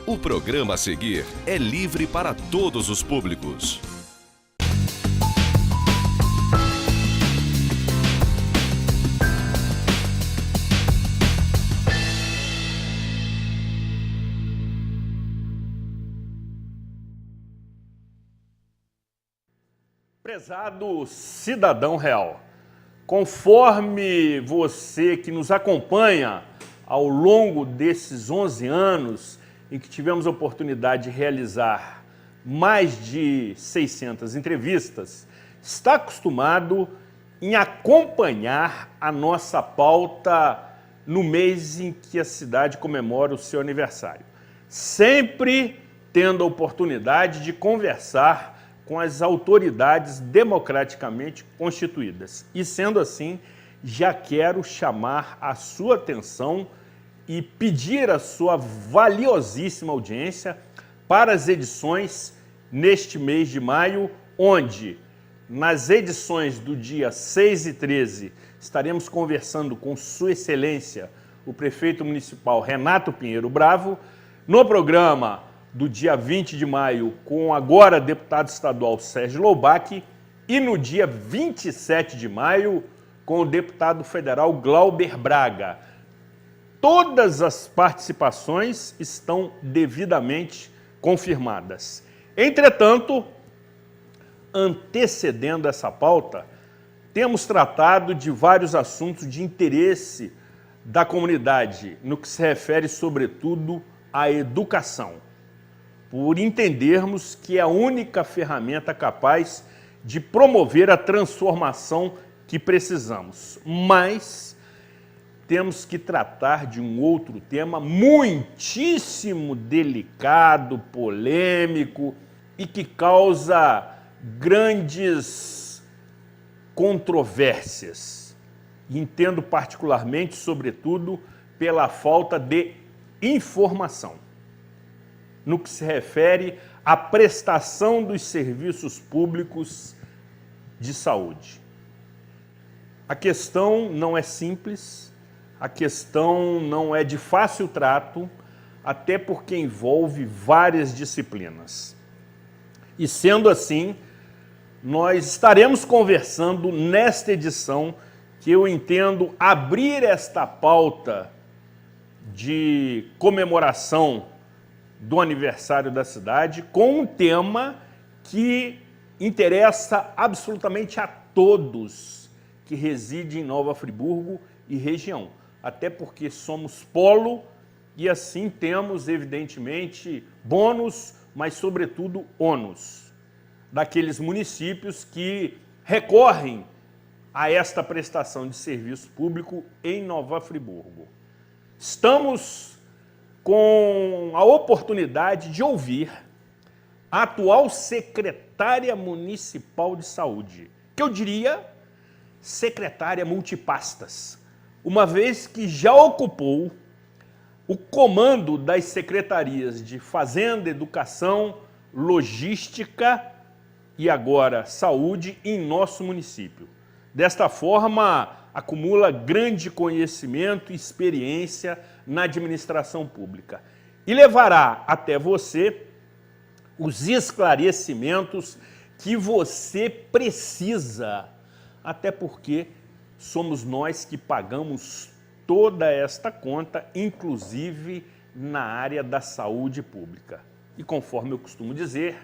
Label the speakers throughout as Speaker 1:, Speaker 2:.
Speaker 1: O programa a seguir é livre para todos os públicos.
Speaker 2: Prezado cidadão real, conforme você que nos acompanha ao longo desses 11 anos, em que tivemos a oportunidade de realizar mais de 600 entrevistas, está acostumado em acompanhar a nossa pauta no mês em que a cidade comemora o seu aniversário. Sempre tendo a oportunidade de conversar com as autoridades democraticamente constituídas. E sendo assim, já quero chamar a sua atenção e pedir a sua valiosíssima audiência para as edições neste mês de maio, onde, nas edições do dia 6 e 13, estaremos conversando com Sua Excelência, o prefeito municipal Renato Pinheiro Bravo, no programa do dia 20 de maio, com agora deputado estadual Sérgio Loubach, e no dia 27 de maio, com o deputado federal Glauber Braga. Todas as participações estão devidamente confirmadas. Entretanto, antecedendo essa pauta, temos tratado de vários assuntos de interesse da comunidade, no que se refere, sobretudo, à educação, por entendermos que é a única ferramenta capaz de promover a transformação que precisamos. Mas temos que tratar de um outro tema muitíssimo delicado, polêmico e que causa grandes controvérsias. Entendo particularmente, sobretudo, pela falta de informação no que se refere à prestação dos serviços públicos de saúde. A questão não é simples. A questão não é de fácil trato, até porque envolve várias disciplinas. E sendo assim, nós estaremos conversando nesta edição, que eu entendo abrir esta pauta de comemoração do aniversário da cidade, com um tema que interessa absolutamente a todos que residem em Nova Friburgo e região. Até porque somos polo e assim temos, evidentemente, bônus, mas, sobretudo, ônus daqueles municípios que recorrem a esta prestação de serviço público em Nova Friburgo. Estamos com a oportunidade de ouvir a atual secretária municipal de saúde, que eu diria secretária multipastas, uma vez que já ocupou o comando das secretarias de Fazenda, Educação, Logística e agora Saúde em nosso município. Desta forma, acumula grande conhecimento e experiência na administração pública e levará até você os esclarecimentos que você precisa, até porque somos nós que pagamos toda esta conta, inclusive na área da saúde pública. E conforme eu costumo dizer,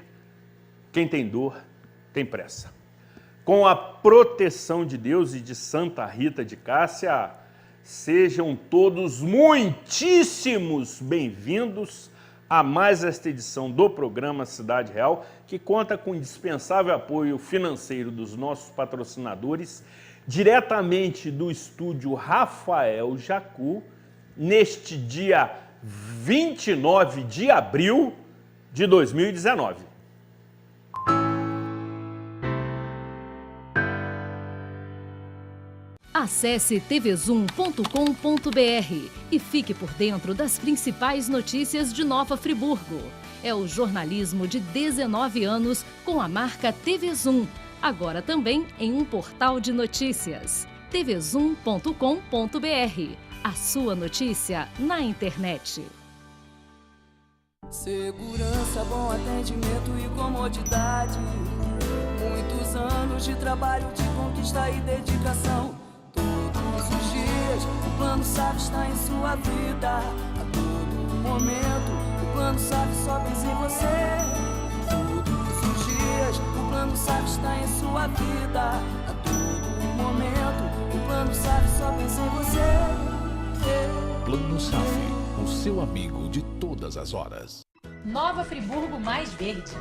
Speaker 2: quem tem dor tem pressa. Com a proteção de Deus e de Santa Rita de Cássia, sejam todos muitíssimos bem-vindos a mais esta edição do programa Cidade Real, que conta com o indispensável apoio financeiro dos nossos patrocinadores, diretamente do estúdio Rafael Jacu, neste dia 29 de abril de 2019.
Speaker 3: Acesse tvzoom.com.br e fique por dentro das principais notícias de Nova Friburgo. é o jornalismo de 19 anos com a marca TV Zoom. Agora também em um portal de notícias. tvzoom.com.br. A sua notícia na internet.
Speaker 4: Segurança, bom atendimento e comodidade. Muitos anos de trabalho, de conquista e dedicação. Todos os dias, o Plano SAF está em sua vida. A todo momento, o Plano SAF só pensa em você. Todos os dias, o Plano SAF está em sua vida. A todo momento, o Plano SAF só pensa em você.
Speaker 5: Plano SAF, o seu amigo de todas as horas.
Speaker 6: Nova Friburgo Mais Verde.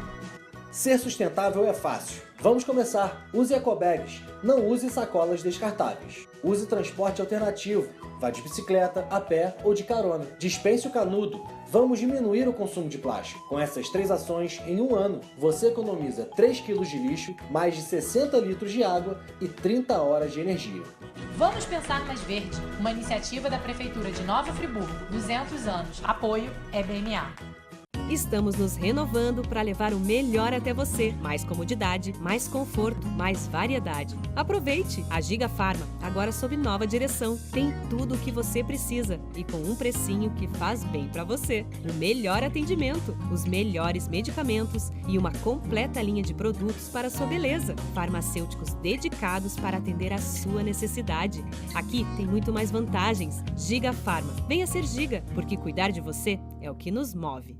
Speaker 7: Ser sustentável é fácil. Vamos começar. Use ecobags. Não use sacolas descartáveis. Use transporte alternativo. Vá de bicicleta, a pé ou de carona. Dispense o canudo. Vamos diminuir o consumo de plástico. Com essas 3 ações, em um ano, você economiza 3 kg de lixo, mais de 60 litros de água e 30 horas de energia.
Speaker 6: Vamos Pensar Mais Verde, uma iniciativa da Prefeitura de Nova Friburgo, 200 anos. Apoio EBMA.
Speaker 8: Estamos nos renovando para levar o melhor até você. Mais comodidade, mais conforto, mais variedade. Aproveite! A Giga Farma, agora sob nova direção. Tem tudo o que você precisa e com um precinho que faz bem para você. O melhor atendimento, os melhores medicamentos e uma completa linha de produtos para a sua beleza. Farmacêuticos dedicados para atender a sua necessidade. Aqui tem muito mais vantagens. Giga Farma. Venha ser Giga, porque cuidar de você é o que nos move.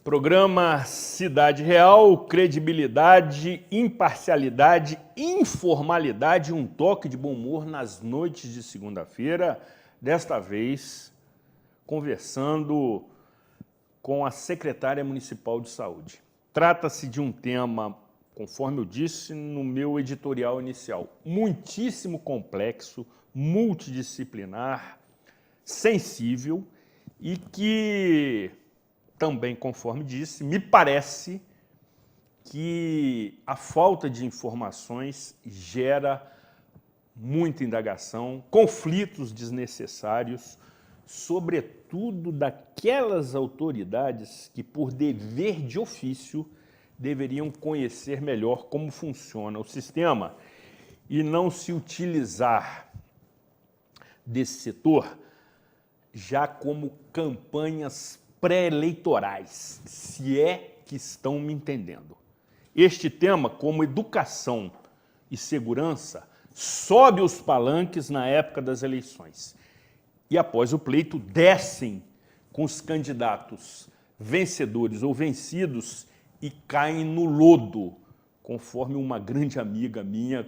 Speaker 2: Programa Cidade Real, credibilidade, imparcialidade, informalidade e um toque de bom humor nas noites de segunda-feira. Desta vez, conversando com a secretária municipal de saúde. Trata-se de um tema, conforme eu disse no meu editorial inicial, muitíssimo complexo, multidisciplinar, sensível e que, também conforme disse, me parece que a falta de informações gera muita indagação, conflitos desnecessários, sobretudo daquelas autoridades que, por dever de ofício, deveriam conhecer melhor como funciona o sistema e não se utilizar desse setor já como campanhas pré-eleitorais, se é que estão me entendendo. Este tema, como educação e segurança, sobe os palanques na época das eleições e, após o pleito, descem com os candidatos vencedores ou vencidos e caem no lodo, conforme uma grande amiga minha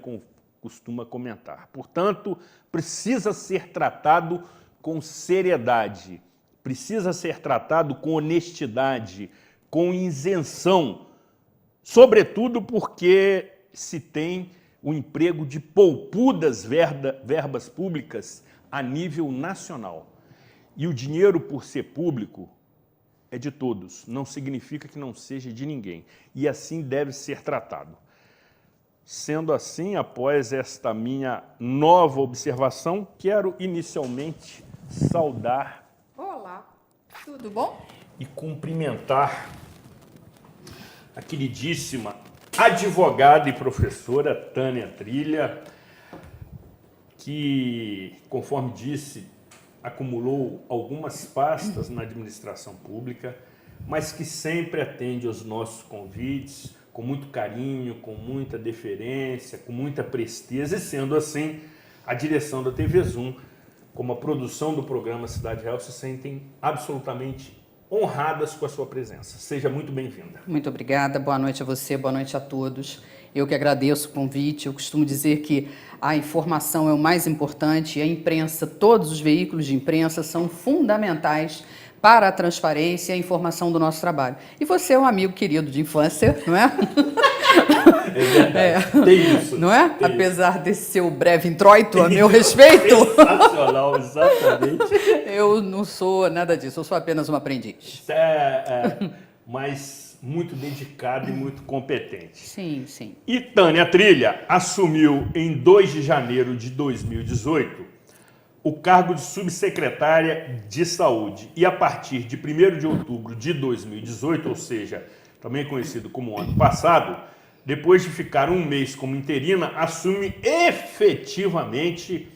Speaker 2: costuma comentar. Portanto, precisa ser tratado com seriedade, precisa ser tratado com honestidade, com isenção, sobretudo porque se tem o emprego de poupudas verbas públicas a nível nacional. E o dinheiro, por ser público, é de todos, não significa que não seja de ninguém. E assim deve ser tratado. Sendo assim, após esta minha nova observação, quero inicialmente saudar.
Speaker 9: Olá, tudo bom?
Speaker 2: E cumprimentar a queridíssima advogada e professora Tânia Trilha, que, conforme disse, acumulou algumas pastas na administração pública, mas que sempre atende aos nossos convites com muito carinho, com muita deferência, com muita presteza, e sendo assim, a direção da TV Zoom, como a produção do programa Cidade Real, se sentem absolutamente honradas com a sua presença. Seja muito bem-vinda.
Speaker 9: Muito obrigada, boa noite a você, boa noite a todos. Eu que agradeço o convite, eu costumo dizer que a informação é o mais importante, a imprensa, todos os veículos de imprensa são fundamentais para a transparência e a informação do nosso trabalho. E você é um amigo querido de infância, não é?
Speaker 2: É verdade, tem isso.
Speaker 9: Não é? Apesar desse seu breve introito a meu respeito.
Speaker 2: Sensacional, exatamente.
Speaker 9: Eu não sou nada disso, eu sou apenas um aprendiz.
Speaker 2: Mas muito dedicado e muito competente.
Speaker 9: Sim, sim.
Speaker 2: E Tânia Trilha assumiu em 2 de janeiro de 2018 o cargo de subsecretária de saúde e a partir de 1º de outubro de 2018, ou seja, também conhecido como ano passado, depois de ficar um mês como interina, assume efetivamente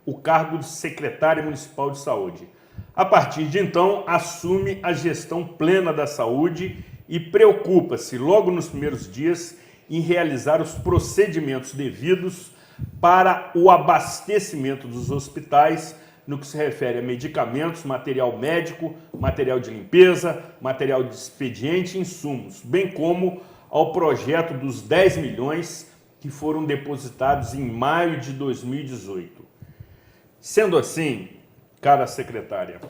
Speaker 2: o cargo de secretária municipal de saúde. A partir de então, assume a gestão plena da saúde e preocupa-se, logo nos primeiros dias, em realizar os procedimentos devidos para o abastecimento dos hospitais no que se refere a medicamentos, material médico, material de limpeza, material de expediente e insumos, bem como ao projeto dos 10 milhões que foram depositados em maio de 2018. Sendo assim, cara secretária,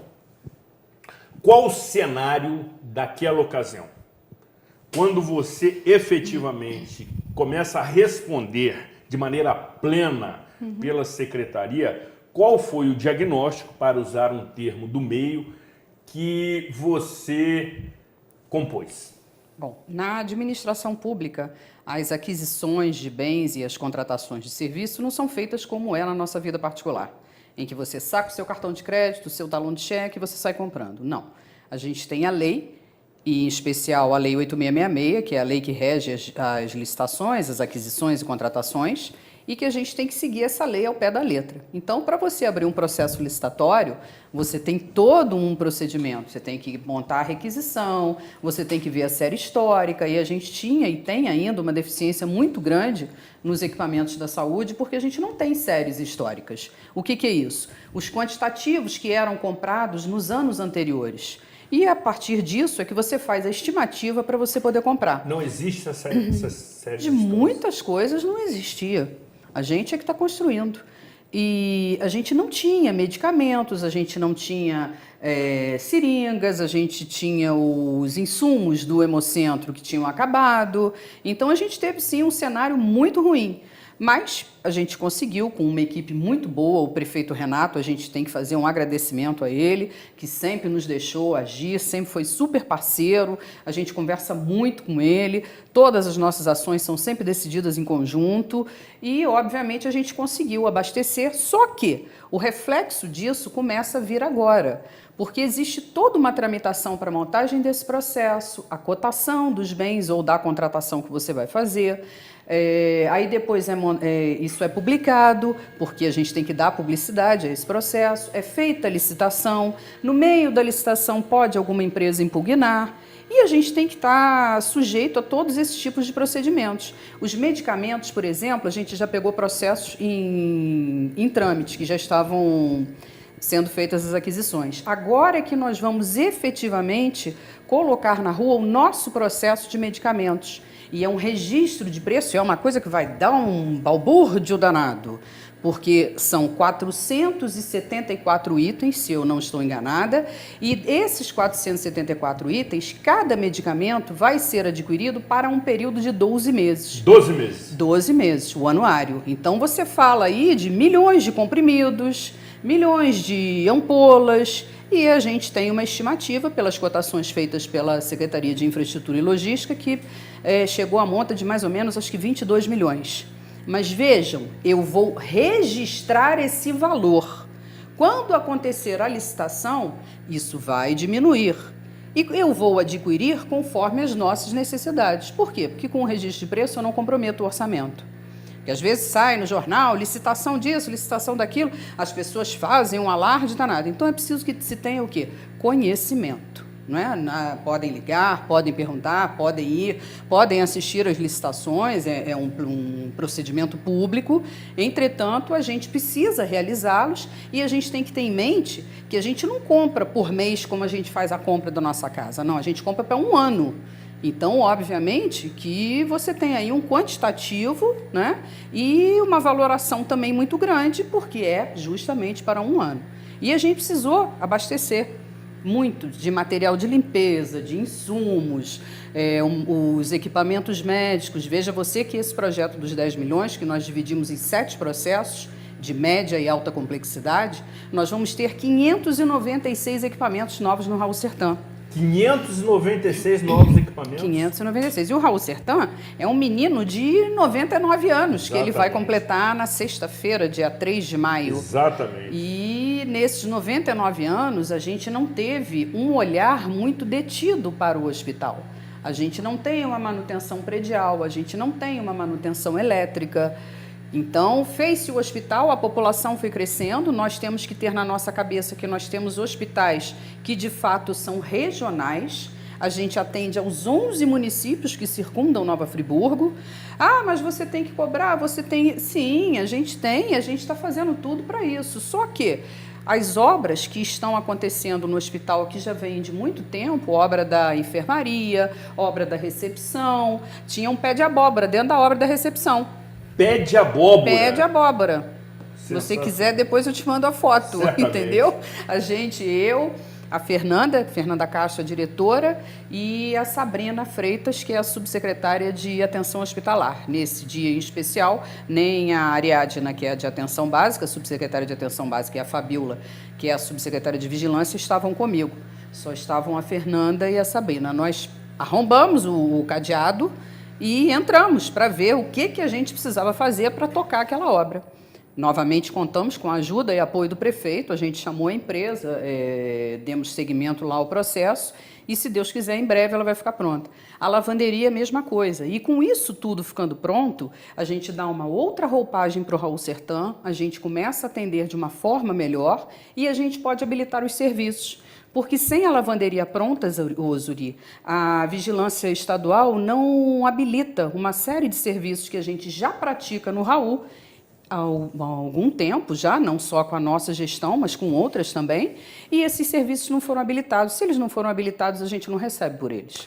Speaker 2: qual o cenário daquela ocasião? Quando você efetivamente começa a responder de maneira plena pela secretaria, qual foi o diagnóstico, para usar um termo do meio, que você compôs?
Speaker 9: Bom, na administração pública, as aquisições de bens e as contratações de serviço não são feitas como é na nossa vida particular, em que você saca o seu cartão de crédito, o seu talão de cheque e você sai comprando. Não. A gente tem a lei, e em especial a Lei 8666, que é a lei que rege as licitações, as aquisições e contratações, e que a gente tem que seguir essa lei ao pé da letra. Então, para você abrir um processo licitatório, você tem todo um procedimento. Você tem que montar a requisição, você tem que ver a série histórica, e a gente tinha e tem ainda uma deficiência muito grande nos equipamentos da saúde, porque a gente não tem séries históricas. O que é isso? Os quantitativos que eram comprados nos anos anteriores. E a partir disso é que você faz a estimativa para você poder comprar.
Speaker 2: Não existe essa série
Speaker 9: de muitas coisas não existia. A gente é que está construindo. E a gente não tinha medicamentos, a gente não tinha seringas, a gente tinha os insumos do Hemocentro que tinham acabado. Então a gente teve sim um cenário muito ruim. Mas a gente conseguiu, com uma equipe muito boa, o prefeito Renato, a gente tem que fazer um agradecimento a ele, que sempre nos deixou agir, sempre foi super parceiro, a gente conversa muito com ele, todas as nossas ações são sempre decididas em conjunto e, obviamente, a gente conseguiu abastecer, só que o reflexo disso começa a vir agora, porque existe toda uma tramitação para a montagem desse processo, a cotação dos bens ou da contratação que você vai fazer. Aí depois isso é publicado, porque a gente tem que dar publicidade a esse processo, é feita a licitação, no meio da licitação pode alguma empresa impugnar, e a gente tem que estar sujeito a todos esses tipos de procedimentos. Os medicamentos, por exemplo, a gente já pegou processos em trâmite, que já estavam sendo feitas as aquisições. Agora é que nós vamos efetivamente colocar na rua o nosso processo de medicamentos. E é um registro de preço, é uma coisa que vai dar um balbúrdio danado, porque são 474 itens, se eu não estou enganada, e esses 474 itens, cada medicamento vai ser adquirido para um período de 12 meses.
Speaker 2: 12 meses?
Speaker 9: 12 meses, o anuário. Então você fala aí de milhões de comprimidos, milhões de ampolas, e a gente tem uma estimativa pelas cotações feitas pela Secretaria de Infraestrutura e Logística que chegou a monta de mais ou menos, acho que 22 milhões. Mas vejam, eu vou registrar esse valor. Quando acontecer a licitação, isso vai diminuir. E eu vou adquirir conforme as nossas necessidades. Por quê? Porque com o registro de preço eu não comprometo o orçamento. Porque às vezes sai no jornal, licitação disso, licitação daquilo, as pessoas fazem um alarde danado. Então é preciso que se tenha o quê? Conhecimento. Não é? Podem ligar, podem perguntar, podem ir, podem assistir às licitações, é um procedimento público. Entretanto, a gente precisa realizá-los e a gente tem que ter em mente que a gente não compra por mês como a gente faz a compra da nossa casa. Não, a gente compra para um ano. Então, obviamente, que você tem aí um quantitativo, né? E uma valoração também muito grande, porque é justamente para um ano. E a gente precisou abastecer muito de material de limpeza, de insumos, os equipamentos médicos. Veja você que esse projeto dos 10 milhões, que nós dividimos em 7 processos, de média e alta complexidade, nós vamos ter 596 equipamentos novos no Raul Sertã.
Speaker 2: 596 novos equipamentos?
Speaker 9: 596. E o Raul Sertã é um menino de 99 anos, exatamente, que ele vai completar na sexta-feira, dia 3 de maio.
Speaker 2: Exatamente.
Speaker 9: E nesses 99 anos, a gente não teve um olhar muito detido para o hospital. A gente não tem uma manutenção predial, a gente não tem uma manutenção elétrica. Então, fez-se o hospital, a população foi crescendo, nós temos que ter na nossa cabeça que nós temos hospitais que, de fato, são regionais. A gente atende aos 11 municípios que circundam Nova Friburgo. Ah, mas você tem que cobrar, você tem... Sim, a gente está fazendo tudo para isso. Só que as obras que estão acontecendo no hospital, que já vêm de muito tempo, obra da enfermaria, obra da recepção, tinha um pé de abóbora dentro da obra da recepção.
Speaker 2: Pé de abóbora?
Speaker 9: Pé de abóbora. Se você quiser, depois eu te mando a foto, entendeu? A gente, a Fernanda Castro, a diretora, e a Sabrina Freitas, que é a subsecretária de Atenção Hospitalar. Nesse dia em especial, nem a Ariadna, que é a de Atenção Básica, a subsecretária de Atenção Básica, e a Fabíola, que é a subsecretária de Vigilância, estavam comigo. Só estavam a Fernanda e a Sabrina. Nós arrombamos o cadeado e entramos para ver o que a gente precisava fazer para tocar aquela obra. Novamente contamos com a ajuda e apoio do prefeito, a gente chamou a empresa, demos seguimento lá ao processo e, se Deus quiser, em breve ela vai ficar pronta. A lavanderia é a mesma coisa. E com isso tudo ficando pronto, a gente dá uma outra roupagem para o Raul Sertã, a gente começa a atender de uma forma melhor e a gente pode habilitar os serviços. Porque sem a lavanderia pronta, Zuri, a vigilância estadual não habilita uma série de serviços que a gente já pratica no Raul há algum tempo já, não só com a nossa gestão, mas com outras também, e esses serviços não foram habilitados. Se eles não foram habilitados, a gente não recebe por eles.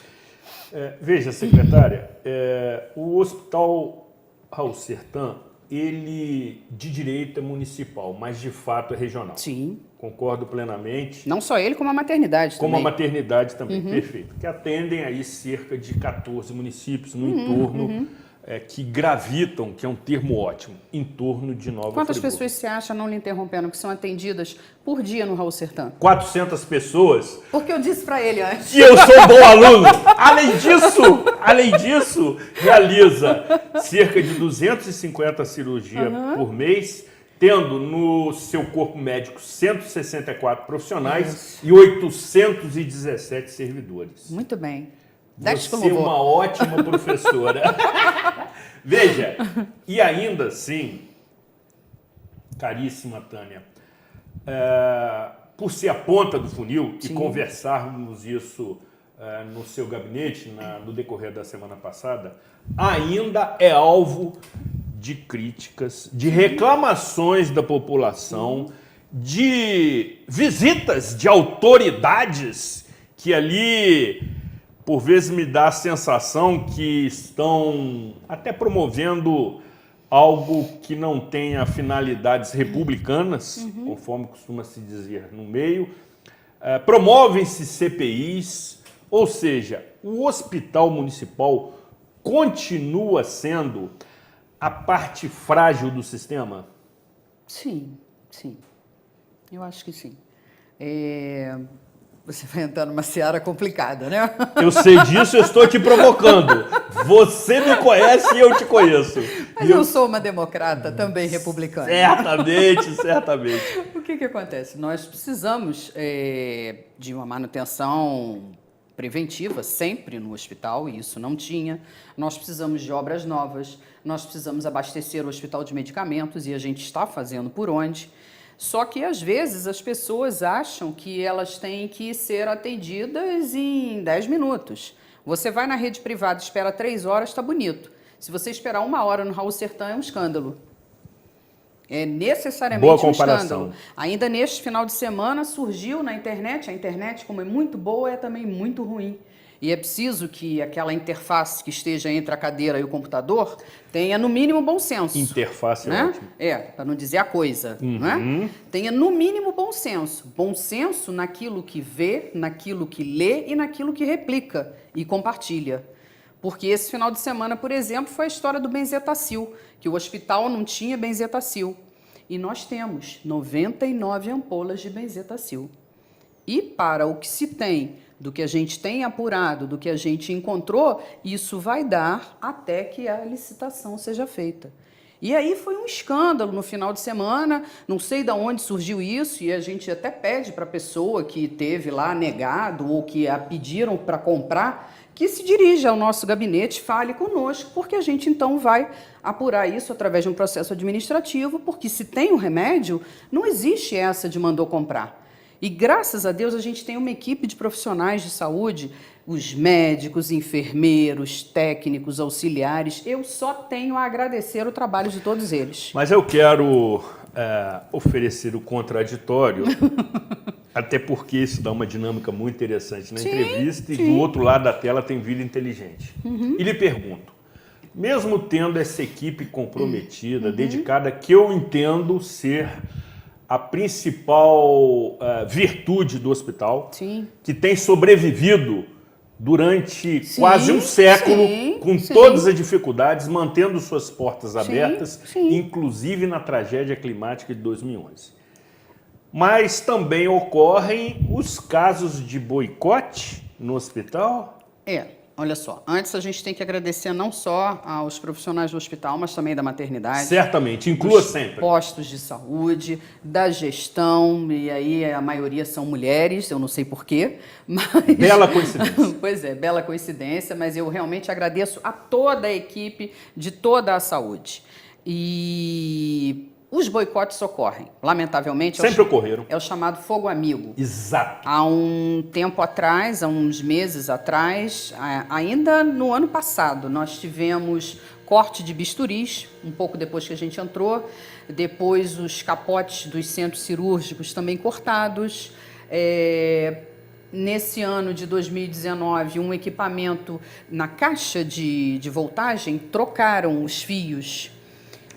Speaker 2: Veja, secretária, o Hospital Raul Sertã, ele de direito é municipal, mas de fato é regional.
Speaker 9: Sim.
Speaker 2: Concordo plenamente.
Speaker 9: Não só ele, como a maternidade também.
Speaker 2: Como a maternidade também, perfeito. Que atendem aí cerca de 14 municípios no entorno, que gravitam, que é um termo ótimo, em torno de Nova Friburgo.
Speaker 9: Quantas pessoas você acha, não lhe interrompendo, que são atendidas por dia no Raul Sertã?
Speaker 2: 400 pessoas.
Speaker 9: Porque eu disse para ele antes.
Speaker 2: E eu sou bom aluno. Além disso, realiza cerca de 250 cirurgias por mês, tendo no seu corpo médico 164 profissionais e 817 servidores.
Speaker 9: Muito bem.
Speaker 2: Você é uma ótima professora. Veja, e ainda assim, caríssima Tânia, por ser a ponta do funil, e conversarmos isso no seu gabinete no decorrer da semana passada, ainda é alvo de críticas, de reclamações da população, de visitas de autoridades que ali, por vezes, me dá a sensação que estão até promovendo algo que não tenha finalidades republicanas, conforme costuma se dizer no meio. Promovem-se CPIs, ou seja, o hospital municipal continua sendo a parte frágil do sistema?
Speaker 9: Sim. Eu acho que sim. Você vai entrar numa seara complicada, né?
Speaker 2: Eu sei disso, eu estou te provocando. Você me conhece e eu te conheço.
Speaker 9: Mas eu sou uma democrata, também republicana.
Speaker 2: Certamente.
Speaker 9: O que acontece? Nós precisamos de uma manutenção preventiva sempre no hospital, e isso não tinha. Nós precisamos de obras novas, nós precisamos abastecer o hospital de medicamentos, e a gente está fazendo por onde. Só que, às vezes, as pessoas acham que elas têm que ser atendidas em 10 minutos. Você vai na rede privada, espera 3 horas, está bonito. Se você esperar 1 hora no Raul Sertã, é um escândalo. É necessariamente um escândalo. Ainda neste final de semana surgiu na internet, a internet, como é muito boa, é também muito ruim. E é preciso que aquela interface que esteja entre a cadeira e o computador tenha, no mínimo, bom senso.
Speaker 2: Interface
Speaker 9: né?
Speaker 2: é ótimo.
Speaker 9: Para não dizer a coisa. Né? Tenha, no mínimo, bom senso. Bom senso naquilo que vê, naquilo que lê e naquilo que replica e compartilha. Porque esse final de semana, por exemplo, foi a história do benzetacil, que o hospital não tinha benzetacil. E nós temos 99 ampolas de benzetacil. E para o que se tem, do que a gente tem apurado, do que a gente encontrou, isso vai dar até que a licitação seja feita. E aí foi um escândalo no final de semana, não sei de onde surgiu isso, e a gente até pede para a pessoa que teve lá negado ou que a pediram para comprar, que se dirija ao nosso gabinete, fale conosco, porque a gente então vai apurar isso através de um processo administrativo, porque se tem um remédio, não existe essa de mandou comprar. E graças a Deus a gente tem uma equipe de profissionais de saúde, os médicos, enfermeiros, técnicos, auxiliares. Eu só tenho a agradecer o trabalho de todos eles.
Speaker 2: Mas eu quero oferecer o contraditório, até porque isso dá uma dinâmica muito interessante na entrevista e do outro lado da tela tem Vida Inteligente. E lhe pergunto, mesmo tendo essa equipe comprometida, dedicada, que eu entendo ser a principal virtude do hospital, que tem sobrevivido durante quase um século, com todas as dificuldades, mantendo suas portas abertas, inclusive na tragédia climática de 2011. Mas também ocorrem os casos de boicote no hospital?
Speaker 9: Olha só, antes a gente tem que agradecer não só aos profissionais do hospital, mas também da maternidade.
Speaker 2: Certamente, inclua sempre.
Speaker 9: Postos de saúde, da gestão, e aí a maioria são mulheres, eu não sei porquê, mas...
Speaker 2: Bela coincidência.
Speaker 9: Pois é, bela coincidência, mas eu realmente agradeço a toda a equipe de toda a saúde. E... os boicotes ocorrem, lamentavelmente.
Speaker 2: Sempre ocorreram.
Speaker 9: É o chamado fogo amigo.
Speaker 2: Exato.
Speaker 9: Há um tempo atrás, há uns meses atrás, ainda no ano passado, nós tivemos corte de bisturis, um pouco depois que a gente entrou, depois os capotes dos centros cirúrgicos também cortados. Nesse ano de 2019, um equipamento na caixa de voltagem, trocaram os fios.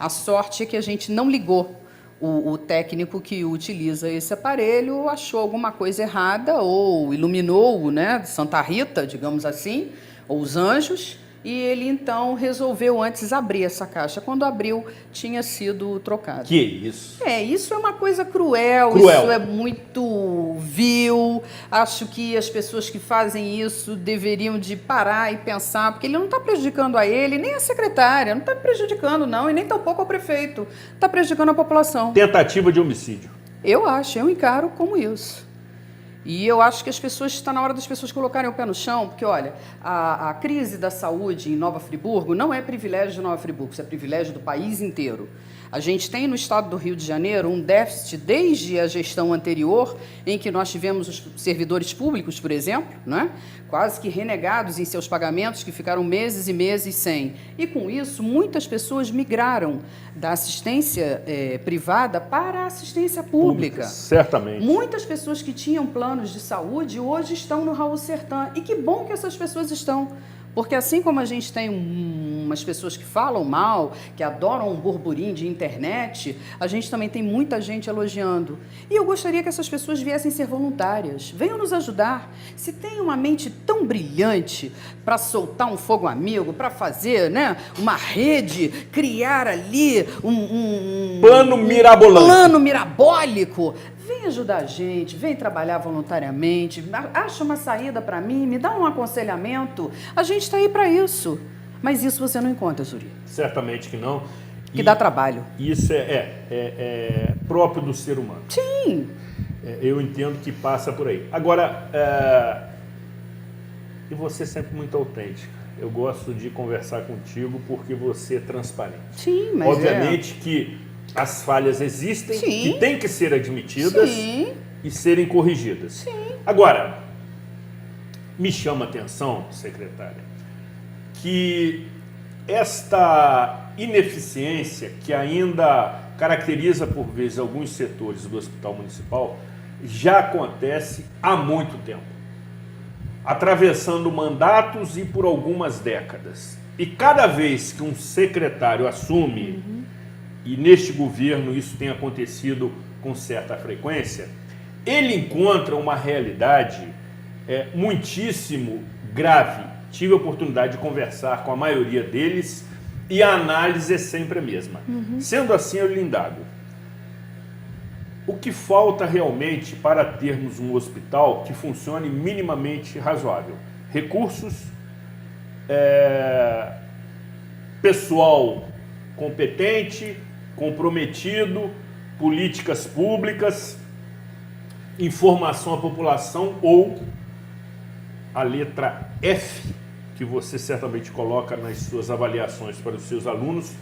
Speaker 9: A sorte é que a gente não ligou. O técnico que utiliza esse aparelho achou alguma coisa errada ou iluminou, né, Santa Rita, digamos assim, ou os anjos, e ele então resolveu antes abrir essa caixa. Quando abriu, tinha sido trocado.
Speaker 2: Que isso?
Speaker 9: Isso é uma coisa cruel, isso é muito vil. Acho que as pessoas que fazem isso deveriam de parar e pensar, porque ele não está prejudicando a ele, nem a secretária, não está prejudicando não, e nem tampouco ao prefeito, está prejudicando a população.
Speaker 2: Tentativa de homicídio.
Speaker 9: Eu encaro como isso. E eu acho que está na hora das pessoas colocarem o pé no chão, porque, olha, a crise da saúde em Nova Friburgo não é privilégio de Nova Friburgo, isso é privilégio do país inteiro. A gente tem no estado do Rio de Janeiro um déficit desde a gestão anterior, em que nós tivemos os servidores públicos, por exemplo, né, quase que renegados em seus pagamentos, que ficaram meses e meses sem. E com isso, muitas pessoas migraram da assistência privada para a assistência pública.
Speaker 2: Certamente.
Speaker 9: Muitas pessoas que tinham planos de saúde hoje estão no Raul Sertã. E que bom que essas pessoas estão. Porque assim como a gente tem umas pessoas que falam mal, que adoram um burburinho de internet, a gente também tem muita gente elogiando. E eu gostaria que essas pessoas viessem ser voluntárias, venham nos ajudar. Se tem uma mente tão brilhante para soltar um fogo amigo, para fazer, né, uma rede, criar ali um
Speaker 2: plano mirabolante.
Speaker 9: Plano mirabólico. Vem ajudar a gente, vem trabalhar voluntariamente, acha uma saída para mim, me dá um aconselhamento. A gente está aí para isso. Mas isso você não encontra, Zuri.
Speaker 2: Certamente que não.
Speaker 9: Que dá trabalho.
Speaker 2: Isso é próprio do ser humano.
Speaker 9: Sim.
Speaker 2: Eu entendo que passa por aí. Agora, e você é sempre muito autêntica. Eu gosto de conversar contigo porque você é transparente.
Speaker 9: Sim, mas
Speaker 2: obviamente que as falhas existem, que têm que ser admitidas e serem corrigidas.
Speaker 9: Sim.
Speaker 2: Agora, me chama a atenção, secretária, que esta ineficiência que ainda caracteriza por vezes alguns setores do Hospital Municipal já acontece há muito tempo, atravessando mandatos e por algumas décadas. E cada vez que um secretário assume, e neste governo isso tem acontecido com certa frequência, ele encontra uma realidade muitíssimo grave. Tive a oportunidade de conversar com a maioria deles e a análise é sempre a mesma. Sendo assim, eu lhe indago. O que falta realmente para termos um hospital que funcione minimamente razoável? Recursos, pessoal competente, comprometido, políticas públicas, informação à população ou a letra F, que você certamente coloca nas suas avaliações para os seus alunos,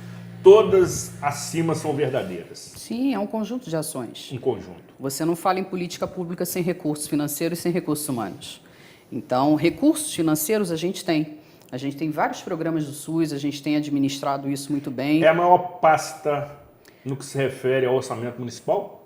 Speaker 2: todas acima são verdadeiras.
Speaker 9: Sim, é um conjunto de ações.
Speaker 2: Um conjunto.
Speaker 9: Você não fala em política pública sem recursos financeiros e sem recursos humanos. Então, recursos financeiros a gente tem. A gente tem vários programas do SUS, a gente tem administrado isso muito bem.
Speaker 2: É a maior pasta no que se refere ao orçamento municipal?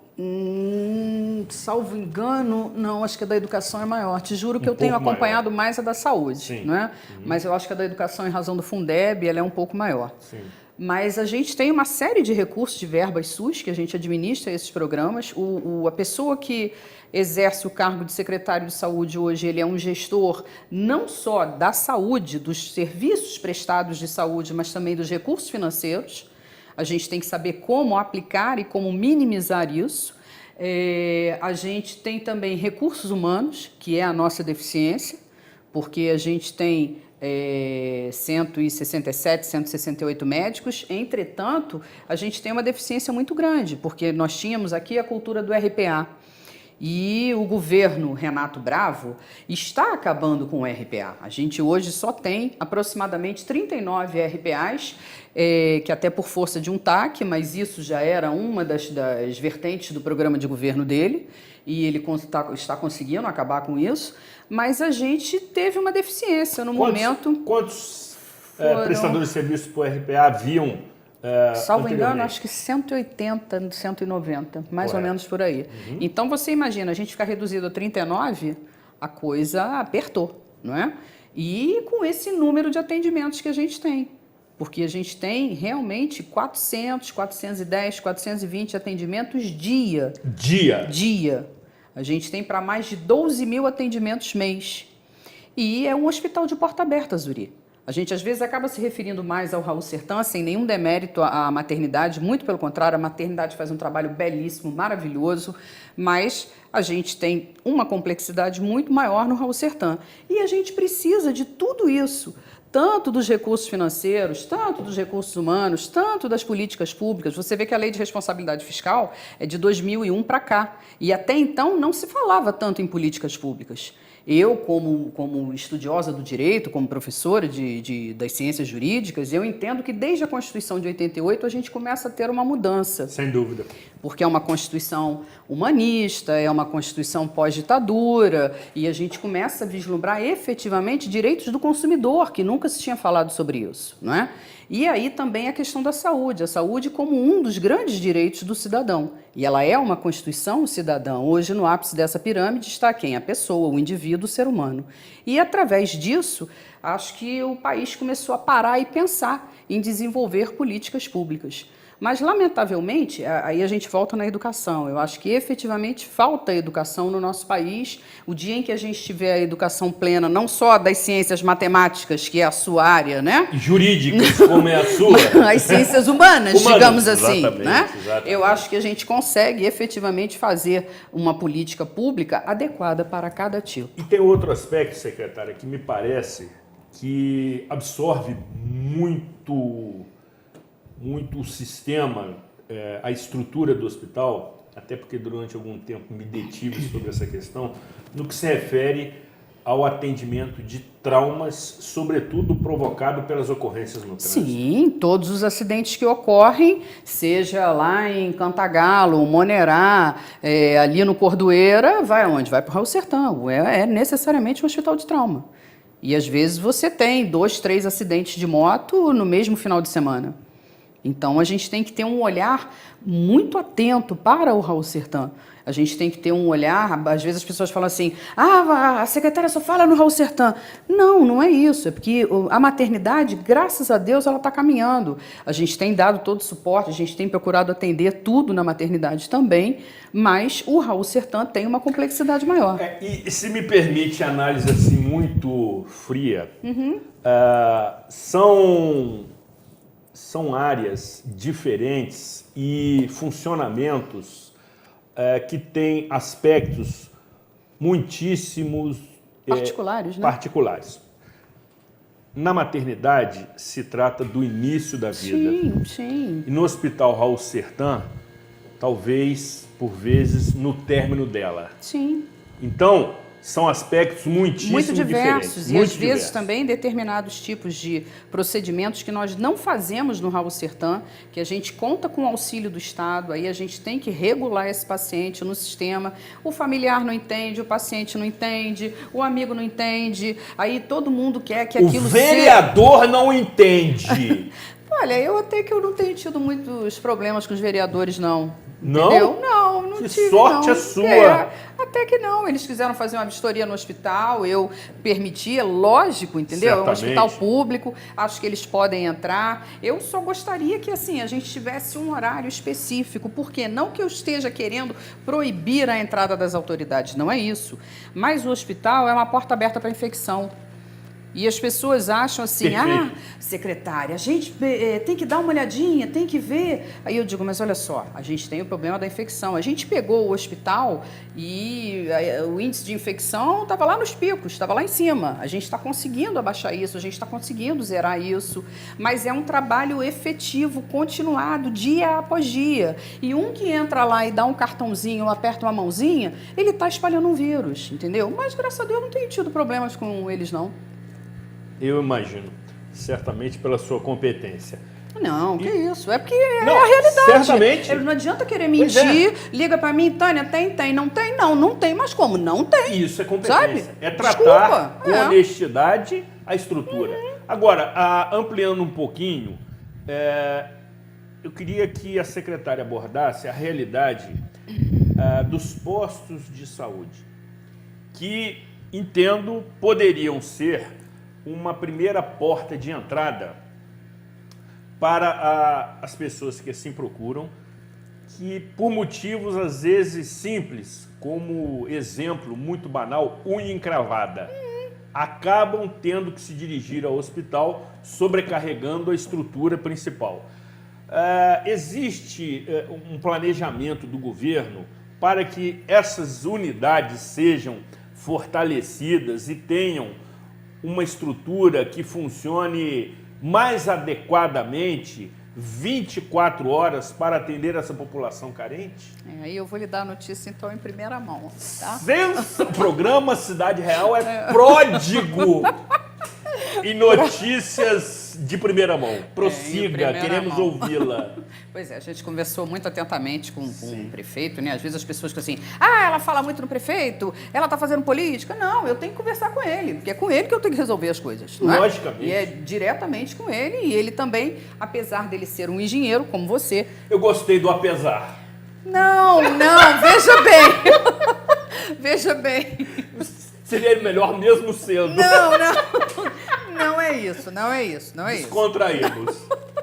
Speaker 9: Salvo engano, não, acho que a da educação é maior. Te juro que eu tenho acompanhado mais a da saúde,
Speaker 2: Sim.
Speaker 9: não é? Mas eu acho que a da educação, em razão do Fundeb, ela é um pouco maior.
Speaker 2: Sim.
Speaker 9: Mas a gente tem uma série de recursos de verbas SUS que a gente administra esses programas. A pessoa que exerce o cargo de secretário de saúde hoje, ele é um gestor não só da saúde, dos serviços prestados de saúde, mas também dos recursos financeiros. A gente tem que saber como aplicar e como minimizar isso. A gente tem também recursos humanos, que é a nossa deficiência, porque a gente tem 167, 168 médicos. Entretanto, a gente tem uma deficiência muito grande, porque nós tínhamos aqui a cultura do RPA. E o governo Renato Bravo está acabando com o RPA. A gente hoje só tem aproximadamente 39 RPAs, que até por força de um TAC, mas isso já era uma das vertentes do programa de governo dele, e ele está conseguindo acabar com isso, mas a gente teve uma deficiência no momento.
Speaker 2: Quantos prestadores de serviço por RPA haviam?
Speaker 9: Salvo engano, acho que 180, 190, mais ou menos por aí. Então, você imagina, a gente ficar reduzido a 39, a coisa apertou, não é? E com esse número de atendimentos que a gente tem, porque a gente tem realmente 400, 410, 420 atendimentos dia. Dia. A gente tem para mais de 12 mil atendimentos mês. E é um hospital de porta aberta, Zuri. A gente, às vezes, acaba se referindo mais ao Raul Sertã, sem nenhum demérito à maternidade, muito pelo contrário, a maternidade faz um trabalho belíssimo, maravilhoso, mas a gente tem uma complexidade muito maior no Raul Sertã. E a gente precisa de tudo isso, tanto dos recursos financeiros, tanto dos recursos humanos, tanto das políticas públicas. Você vê que a Lei de Responsabilidade Fiscal é de 2001 para cá, e até então não se falava tanto em políticas públicas. Eu, como estudiosa do direito, como professora das ciências jurídicas, eu entendo que desde a Constituição de 88 a gente começa a ter uma mudança.
Speaker 2: Sem dúvida.
Speaker 9: Porque é uma Constituição humanista, é uma Constituição pós-ditadura, e a gente começa a vislumbrar efetivamente direitos do consumidor, que nunca se tinha falado sobre isso, não é? E aí também a questão da saúde, a saúde como um dos grandes direitos do cidadão. E ela é uma Constituição cidadã. Hoje, no ápice dessa pirâmide, está quem? A pessoa, o indivíduo, o ser humano. E, através disso, acho que o país começou a parar e pensar em desenvolver políticas públicas. Mas, lamentavelmente, aí a gente volta na educação. Eu acho que efetivamente falta educação no nosso país. O dia em que a gente tiver a educação plena, não só das ciências matemáticas, que é a sua área, né?
Speaker 2: Jurídicas, como é a sua.
Speaker 9: As ciências humanas, digamos assim.
Speaker 2: Exatamente,
Speaker 9: né?
Speaker 2: Exatamente.
Speaker 9: Eu acho que a gente consegue efetivamente fazer uma política pública adequada para cada tipo.
Speaker 2: E tem outro aspecto, secretária, que me parece que absorve muito o sistema, a estrutura do hospital, até porque durante algum tempo me detive sobre essa questão, no que se refere ao atendimento de traumas, sobretudo provocado pelas ocorrências no trânsito.
Speaker 9: Sim, todos os acidentes que ocorrem, seja lá em Cantagalo, Monerá, ali no Cordoeira, vai aonde? Vai para o Raul Sertã, é necessariamente um hospital de trauma. E às vezes você tem 2, 3 acidentes de moto no mesmo final de semana. Então, a gente tem que ter um olhar muito atento para o Raul Sertã. A gente tem que ter um olhar, às vezes as pessoas falam assim, a secretária só fala no Raul Sertã. Não, não é isso, é porque a maternidade, graças a Deus, ela está caminhando. A gente tem dado todo o suporte, a gente tem procurado atender tudo na maternidade também, mas o Raul Sertã tem uma complexidade maior.
Speaker 2: E se me permite análise assim muito fria, são áreas diferentes e funcionamentos que têm aspectos muitíssimos
Speaker 9: particulares, né?
Speaker 2: particulares. na maternidade se trata do início da vida.
Speaker 9: Sim, sim.
Speaker 2: E no Hospital Raul Sertan, talvez, por vezes, no término dela.
Speaker 9: Sim.
Speaker 2: Então, são aspectos muitíssimo
Speaker 9: Muito diversos
Speaker 2: diferentes.
Speaker 9: e às vezes também determinados tipos de procedimentos que nós não fazemos no Raul Sertan, que a gente conta com o auxílio do Estado, aí a gente tem que regular esse paciente no sistema, o familiar não entende, o paciente não entende, o amigo não entende, aí todo mundo quer que aquilo
Speaker 2: seja... O vereador não entende.
Speaker 9: Olha, eu não tenho tido muitos problemas com os vereadores, não.
Speaker 2: Não?
Speaker 9: Entendeu? Não
Speaker 2: que
Speaker 9: tive,
Speaker 2: sorte
Speaker 9: não.
Speaker 2: a sua!
Speaker 9: Até que não. Eles quiseram fazer uma vistoria no hospital, eu permiti, é lógico, entendeu? É um hospital público, acho que eles podem entrar. Eu só gostaria que, assim, a gente tivesse um horário específico, porque não que eu esteja querendo proibir a entrada das autoridades, não é isso. Mas o hospital é uma porta aberta para infecção. E as pessoas acham assim, secretária, a gente tem que dar uma olhadinha, tem que ver. Aí eu digo, mas olha só, a gente tem o problema da infecção. A gente pegou o hospital e o índice de infecção estava lá nos picos, estava lá em cima. A gente está conseguindo abaixar isso, a gente está conseguindo zerar isso. Mas é um trabalho efetivo, continuado, dia após dia. E um que entra lá e dá um cartãozinho, aperta uma mãozinha, ele está espalhando um vírus, entendeu? Mas, graças a Deus, não tenho tido problemas com eles, não.
Speaker 2: Eu imagino, certamente pela sua competência.
Speaker 9: Não, que isso, é porque é a realidade.
Speaker 2: Certamente.
Speaker 9: Não adianta querer mentir, liga pra mim, Tânia, tem, não tem, não tem, mas como? Não tem.
Speaker 2: Isso é competência,
Speaker 9: sabe?
Speaker 2: É tratar com honestidade a estrutura. Agora, ampliando um pouquinho, eu queria que a secretária abordasse a realidade dos postos de saúde, que, entendo, poderiam ser uma primeira porta de entrada para as pessoas que assim procuram, que por motivos às vezes simples, como exemplo muito banal, unha encravada, acabam tendo que se dirigir ao hospital, sobrecarregando a estrutura principal. Existe um planejamento do governo para que essas unidades sejam fortalecidas e tenham uma estrutura que funcione mais adequadamente 24 horas para atender essa população carente?
Speaker 9: Aí eu vou lhe dar a notícia, então, em primeira mão, tá?
Speaker 2: O programa Cidade Real é pródigo em notícias de primeira mão. Prossiga, queremos ouvi-la.
Speaker 9: Pois é, a gente conversou muito atentamente com o prefeito, né? Às vezes as pessoas ficam assim, ela fala muito no prefeito, ela tá fazendo política. Não, eu tenho que conversar com ele, porque é com ele que eu tenho que resolver as coisas. Não é?
Speaker 2: Logicamente.
Speaker 9: E é diretamente com ele, e ele também, apesar dele ser um engenheiro, como você...
Speaker 2: Eu gostei do apesar.
Speaker 9: Não, veja bem. Veja bem.
Speaker 2: Seria melhor mesmo sendo.
Speaker 9: Não é isso.
Speaker 2: Descontraímos.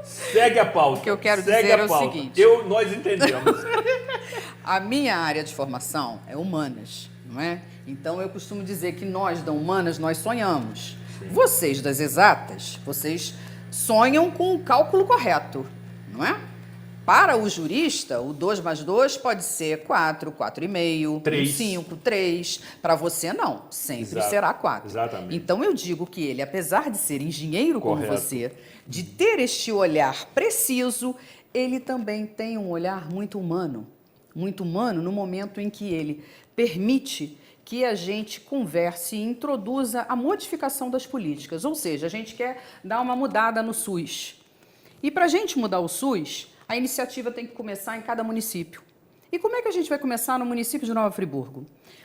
Speaker 2: Segue a pauta.
Speaker 9: O que eu quero dizer é o seguinte.
Speaker 2: Nós entendemos.
Speaker 9: A minha área de formação é humanas, não é? Então eu costumo dizer que nós da humanas, nós sonhamos. Sim. Vocês das exatas, vocês sonham com o cálculo correto, não é? Para o jurista, o 2 mais 2 pode ser 4, 4,5, 5, 3. Para você, não. Sempre será 4.
Speaker 2: Exatamente.
Speaker 9: Então, eu digo que ele, apesar de ser engenheiro como você, de ter este olhar preciso, ele também tem um olhar muito humano. Muito humano no momento em que ele permite que a gente converse e introduza a modificação das políticas. Ou seja, a gente quer dar uma mudada no SUS. E para a gente mudar o SUS... a iniciativa tem que começar em cada município. E como é que a gente vai começar no município de Nova Friburgo?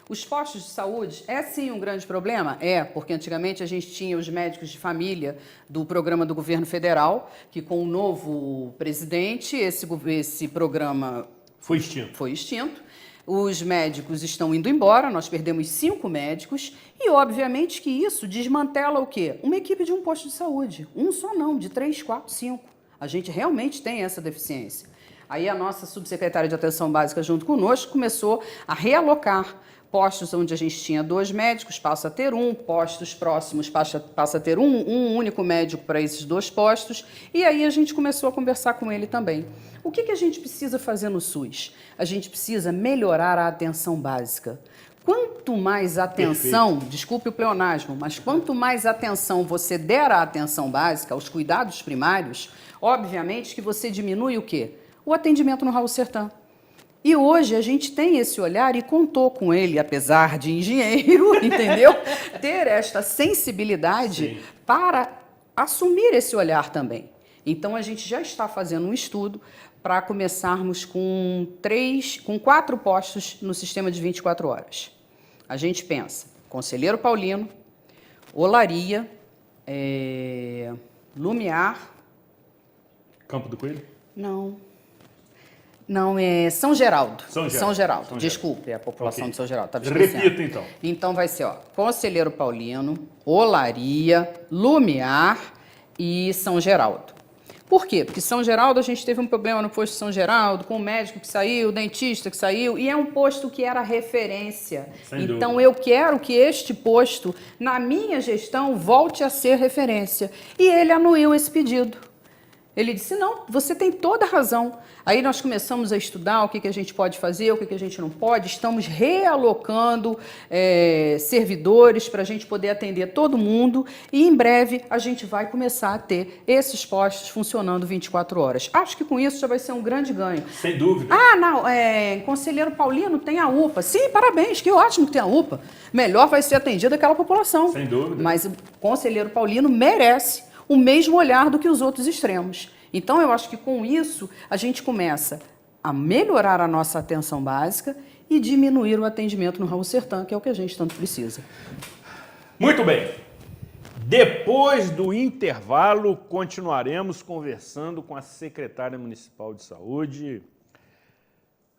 Speaker 9: Os postos de saúde é sim um grande problema? É, porque antigamente a gente tinha os médicos de família do programa do governo federal, que com o novo presidente, esse programa
Speaker 2: foi
Speaker 9: extinto. Os médicos estão indo embora, nós perdemos 5 médicos e, obviamente, que isso desmantela o quê? Uma equipe de um posto de saúde. Um só não, de 3, 4, 5. A gente realmente tem essa deficiência. Aí a nossa subsecretária de Atenção Básica, junto conosco, começou a realocar postos onde a gente tinha 2 médicos, passa a ter 1, postos próximos passa a ter um único médico para esses 2 postos, e aí a gente começou a conversar com ele também. O que a gente precisa fazer no SUS? A gente precisa melhorar a atenção básica. Quanto mais atenção, desculpe o pleonasmo, mas quanto mais atenção você der à atenção básica, aos cuidados primários, obviamente que você diminui o quê? O atendimento no Raul Sertã. E hoje a gente tem esse olhar e contou com ele, apesar de engenheiro, entendeu? Ter esta sensibilidade para assumir esse olhar também. Então a gente já está fazendo um estudo para começarmos com 4 postos no sistema de 24 horas. A gente pensa, Conselheiro Paulino, Olaria, Lumiar...
Speaker 2: Campo do Coelho?
Speaker 9: Não, é São Geraldo.
Speaker 2: São Geraldo.
Speaker 9: Desculpe, a população de São Geraldo.
Speaker 2: Repita, então.
Speaker 9: Então vai ser, Conselheiro Paulino, Olaria, Lumiar e São Geraldo. Por quê? Porque São Geraldo, a gente teve um problema no posto de São Geraldo, com o médico que saiu, o dentista que saiu, e é um posto que era referência. Então eu quero que este posto, na minha gestão, volte a ser referência. E ele anuiu esse pedido. Ele disse, não, você tem toda a razão. Aí nós começamos a estudar o que a gente pode fazer, o que a gente não pode. Estamos realocando servidores para a gente poder atender todo mundo. E em breve a gente vai começar a ter esses postos funcionando 24 horas. Acho que com isso já vai ser um grande ganho.
Speaker 2: Sem dúvida.
Speaker 9: Conselheiro Paulino tem a UPA. Sim, parabéns, que ótimo que tem a UPA. Melhor vai ser atendida aquela população.
Speaker 2: Sem dúvida.
Speaker 9: Mas o Conselheiro Paulino merece o mesmo olhar do que os outros extremos. Então, eu acho que com isso, a gente começa a melhorar a nossa atenção básica e diminuir o atendimento no Raul Sertã, que é o que a gente tanto precisa.
Speaker 2: Muito bem. Depois do intervalo, continuaremos conversando com a secretária municipal de saúde,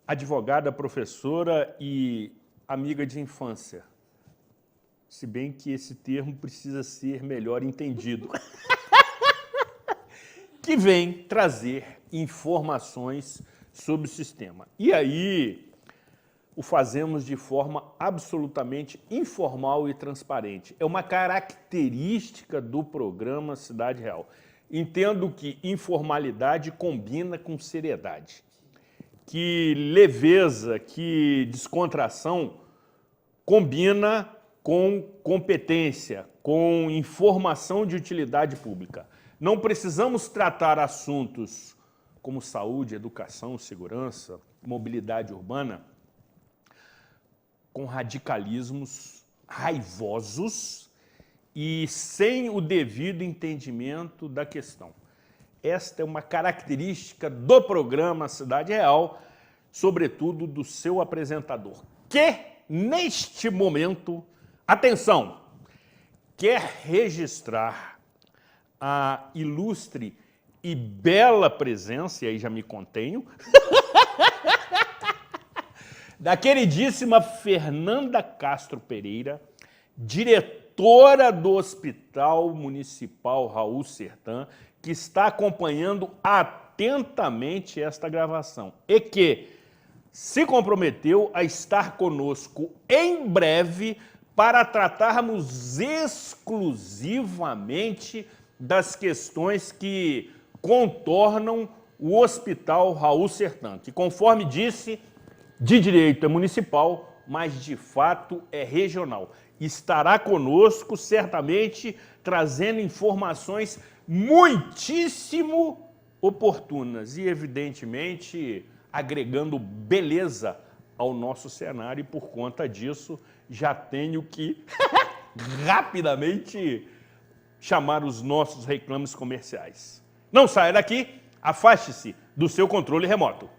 Speaker 2: advogada, professora e amiga de infância. Se bem que esse termo precisa ser melhor entendido. Que vem trazer informações sobre o sistema. E aí, o fazemos de forma absolutamente informal e transparente. É uma característica do programa Cidade Real. Entendo que informalidade combina com seriedade, que leveza, que descontração combina com competência, com informação de utilidade pública. Não precisamos tratar assuntos como saúde, educação, segurança, mobilidade urbana com radicalismos raivosos e sem o devido entendimento da questão. Esta é uma característica do programa Cidade Real, sobretudo do seu apresentador, que, neste momento, atenção, quer registrar a ilustre e bela presença, e aí já me contenho, da queridíssima Fernanda Castro Pereira, diretora do Hospital Municipal Raul Sertã, que está acompanhando atentamente esta gravação e que se comprometeu a estar conosco em breve para tratarmos exclusivamente das questões que contornam o Hospital Raul Sertã, que, conforme disse, de direito é municipal, mas de fato é regional. Estará conosco, certamente, trazendo informações muitíssimo oportunas e, evidentemente, agregando beleza ao nosso cenário, e, por conta disso, já tenho que rapidamente chamar os nossos reclames comerciais. Não saia daqui, afaste-se do seu controle remoto.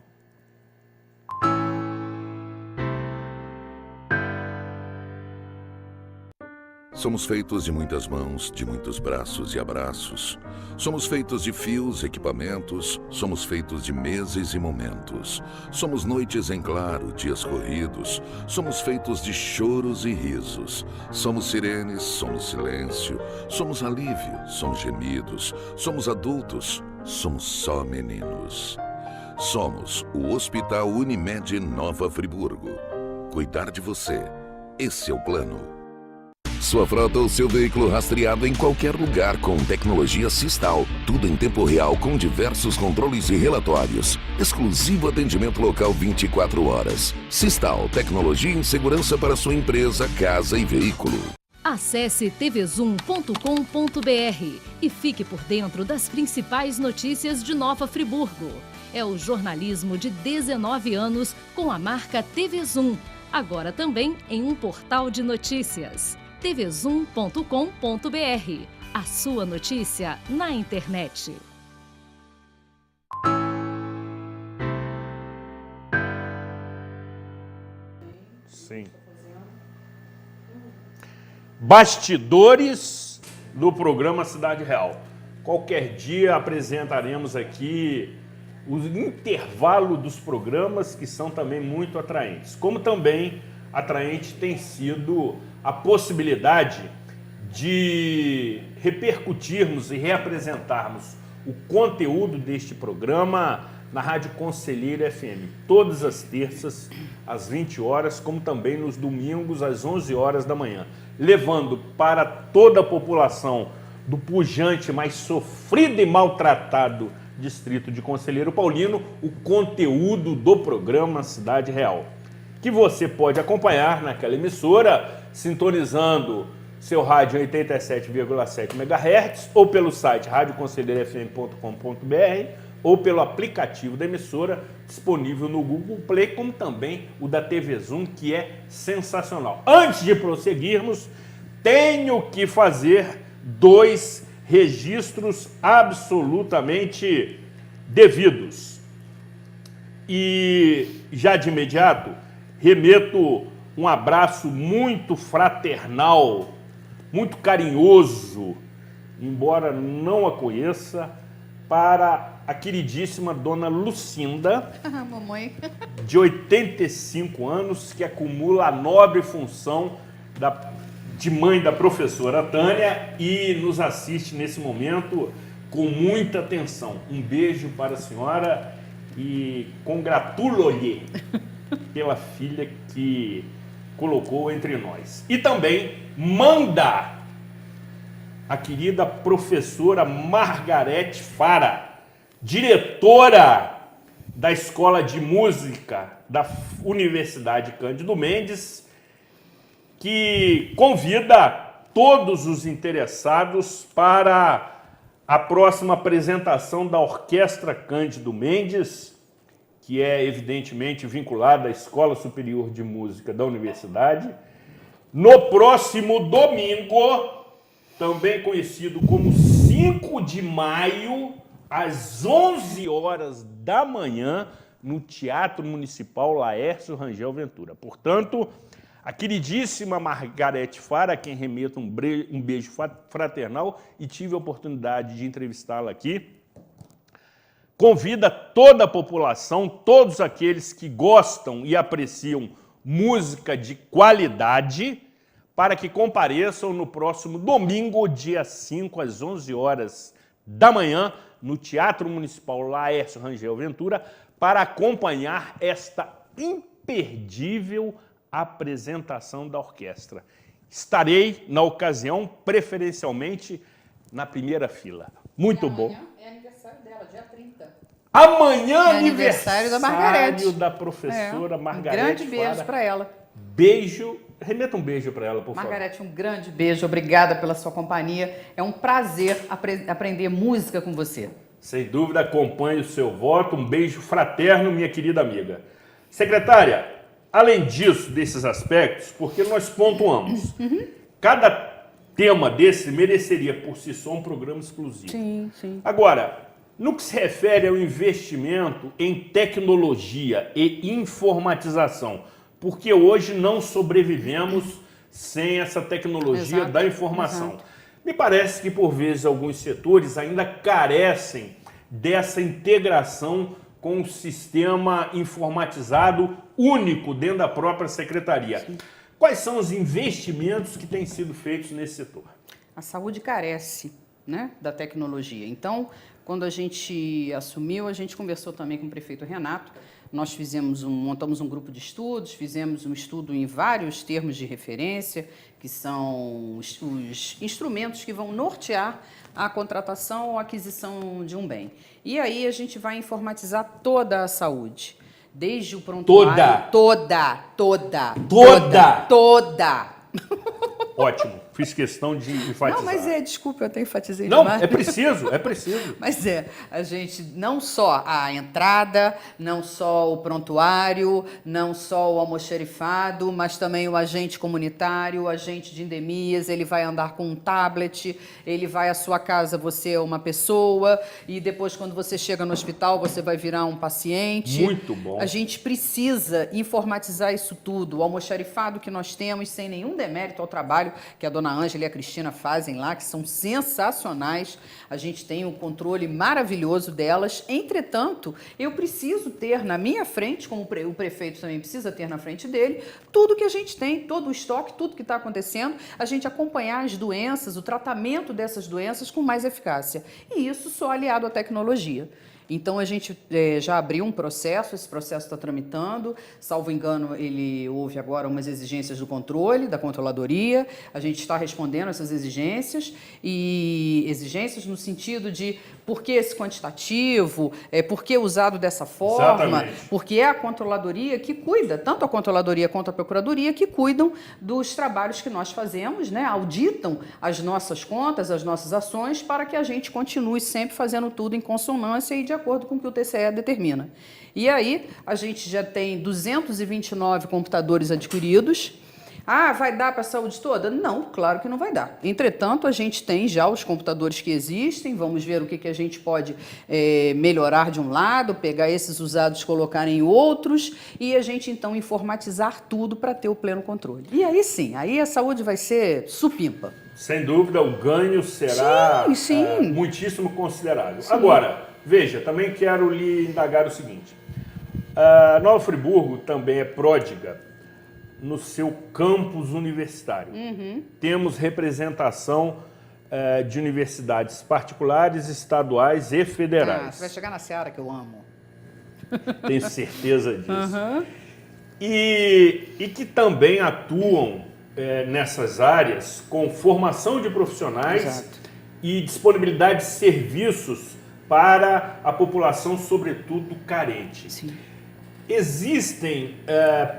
Speaker 5: Somos feitos de muitas mãos, de muitos braços e abraços. Somos feitos de fios, equipamentos. Somos feitos de meses e momentos. Somos noites em claro, dias corridos. Somos feitos de choros e risos. Somos sirenes, somos silêncio. Somos alívio, somos gemidos. Somos adultos, somos só meninos. Somos o Hospital Unimed Nova Friburgo. Cuidar de você, esse é o plano. Sua frota ou seu veículo rastreado em qualquer lugar com tecnologia Sistal. Tudo em tempo real com diversos controles e relatórios. Exclusivo atendimento local 24 horas. Sistal, tecnologia em segurança para sua empresa, casa e veículo.
Speaker 3: Acesse tvzoom.com.br e fique por dentro das principais notícias de Nova Friburgo. É o jornalismo de 19 anos com a marca TV Zoom. Agora também em um portal de notícias. tvzoom.com.br. A sua notícia na internet.
Speaker 2: Sim. Bastidores do programa Cidade Real. Qualquer dia apresentaremos aqui o intervalo dos programas que são também muito atraentes. Como também atraente tem sido a possibilidade de repercutirmos e reapresentarmos o conteúdo deste programa na Rádio Conselheiro FM, todas as terças às 20 horas, como também nos domingos às 11 horas da manhã, levando para toda a população do pujante, mais sofrido e maltratado distrito de Conselheiro Paulino, o conteúdo do programa Cidade Real, que você pode acompanhar naquela emissora, sintonizando seu rádio 87,7 MHz, ou pelo site radioconselheirofm.com.br, ou pelo aplicativo da emissora, disponível no Google Play, como também o da TV Zoom, que é sensacional. Antes de prosseguirmos, tenho que fazer 2 registros absolutamente devidos. E já de imediato, remeto um abraço muito fraternal, muito carinhoso, embora não a conheça, para a queridíssima dona Lucinda,
Speaker 9: Mamãe.
Speaker 2: de 85 anos, que acumula a nobre função de mãe da professora Tânia e nos assiste nesse momento com muita atenção. Um beijo para a senhora e congratulo-lhe pela filha que colocou entre nós. E também manda a querida professora Margarete Fara, diretora da Escola de Música da Universidade Cândido Mendes, que convida todos os interessados para a próxima apresentação da Orquestra Cândido Mendes, que é evidentemente vinculada à Escola Superior de Música da Universidade, no próximo domingo, também conhecido como 5 de maio, às 11 horas da manhã, no Teatro Municipal Laércio Rangel Ventura. Portanto, a queridíssima Margarete Fara, a quem remeto um beijo fraternal e tive a oportunidade de entrevistá-la aqui, convida toda a população, todos aqueles que gostam e apreciam música de qualidade, para que compareçam no próximo domingo, dia 5, às 11 horas da manhã, no Teatro Municipal Laércio Rangel Ventura, para acompanhar esta imperdível apresentação da orquestra. Estarei, na ocasião, preferencialmente na primeira fila. Muito bom.
Speaker 9: Amanhã é aniversário dela, dia 30.
Speaker 2: Amanhã
Speaker 9: é aniversário da Margarete.
Speaker 2: Da professora Margarete.
Speaker 9: Um grande beijo para ela.
Speaker 2: Beijo. Remeta um beijo para ela, por favor.
Speaker 9: Margarete, um grande beijo. Obrigada pela sua companhia. É um prazer aprender música com você.
Speaker 2: Sem dúvida, acompanhe o seu voto. Um beijo fraterno, minha querida amiga. Secretária, além disso, desses aspectos, porque nós pontuamos, cada tema desse mereceria por si só um programa exclusivo.
Speaker 9: Sim, sim.
Speaker 2: Agora, no que se refere ao investimento em tecnologia e informatização, porque hoje não sobrevivemos sem essa tecnologia da informação. Exato. Me parece que, por vezes, alguns setores ainda carecem dessa integração com o sistema informatizado único dentro da própria secretaria. Sim. Quais são os investimentos que têm sido feitos nesse setor?
Speaker 9: A saúde carece, né, da tecnologia. Então, quando a gente assumiu, a gente conversou também com o prefeito Renato nós montamos um grupo de estudos, fizemos um estudo em vários termos de referência, que são os instrumentos que vão nortear a contratação ou aquisição de um bem. E aí a gente vai informatizar toda a saúde, desde o prontuário... Toda!
Speaker 2: Ótimo, fiz questão de enfatizar.
Speaker 9: Não, mas desculpa, eu até enfatizei
Speaker 2: Não,
Speaker 9: demais.
Speaker 2: é preciso.
Speaker 9: Mas a gente, não só a entrada, não só o prontuário, não só o almoxarifado, mas também o agente comunitário, o agente de endemias, ele vai andar com um tablet, ele vai à sua casa, você é uma pessoa, e depois quando você chega no hospital, você vai virar um paciente.
Speaker 2: Muito bom.
Speaker 9: A gente precisa informatizar isso tudo, o almoxarifado que nós temos, sem nenhum demérito ao trabalho que a dona Ângela e a Cristina fazem lá, que são sensacionais. A gente tem um controle maravilhoso delas. Entretanto, eu preciso ter na minha frente, como o prefeito também precisa ter na frente dele, tudo que a gente tem, todo o estoque, tudo que está acontecendo, a gente acompanhar as doenças, o tratamento dessas doenças com mais eficácia. E isso só aliado à tecnologia. Então, a gente já abriu um processo, esse processo está tramitando, salvo engano, ele houve agora umas exigências do controle, da controladoria, a gente está respondendo essas exigências, e exigências no sentido de por que esse quantitativo, por que usado dessa forma,
Speaker 2: exatamente,
Speaker 9: porque é a controladoria que cuida, tanto a controladoria quanto a procuradoria, que cuidam dos trabalhos que nós fazemos, né, auditam as nossas contas, as nossas ações, para que a gente continue sempre fazendo tudo em consonância e de acordo com o que o TCE determina. E aí, a gente já tem 229 computadores adquiridos. Ah, vai dar para a saúde toda? Não, claro que não vai dar. Entretanto, a gente tem já os computadores que existem, vamos ver o que a gente pode melhorar de um lado, pegar esses usados, colocar em outros, e a gente, então, informatizar tudo para ter o pleno controle. E aí sim, aí a saúde vai ser supimpa.
Speaker 2: Sem dúvida, o ganho será muitíssimo considerável. Sim. Agora, veja, também quero lhe indagar o seguinte. Nova Friburgo também é pródiga no seu campus universitário.
Speaker 9: Uhum.
Speaker 2: Temos representação de universidades particulares, estaduais e federais.
Speaker 9: Você vai chegar na seara que eu amo.
Speaker 2: Tenho certeza disso.
Speaker 9: Uhum.
Speaker 2: E que também atuam nessas áreas com formação de profissionais.
Speaker 9: Exato.
Speaker 2: E disponibilidade de serviços para a população, sobretudo carente.
Speaker 9: Sim.
Speaker 2: Existem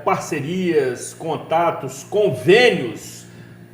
Speaker 2: parcerias, contatos, convênios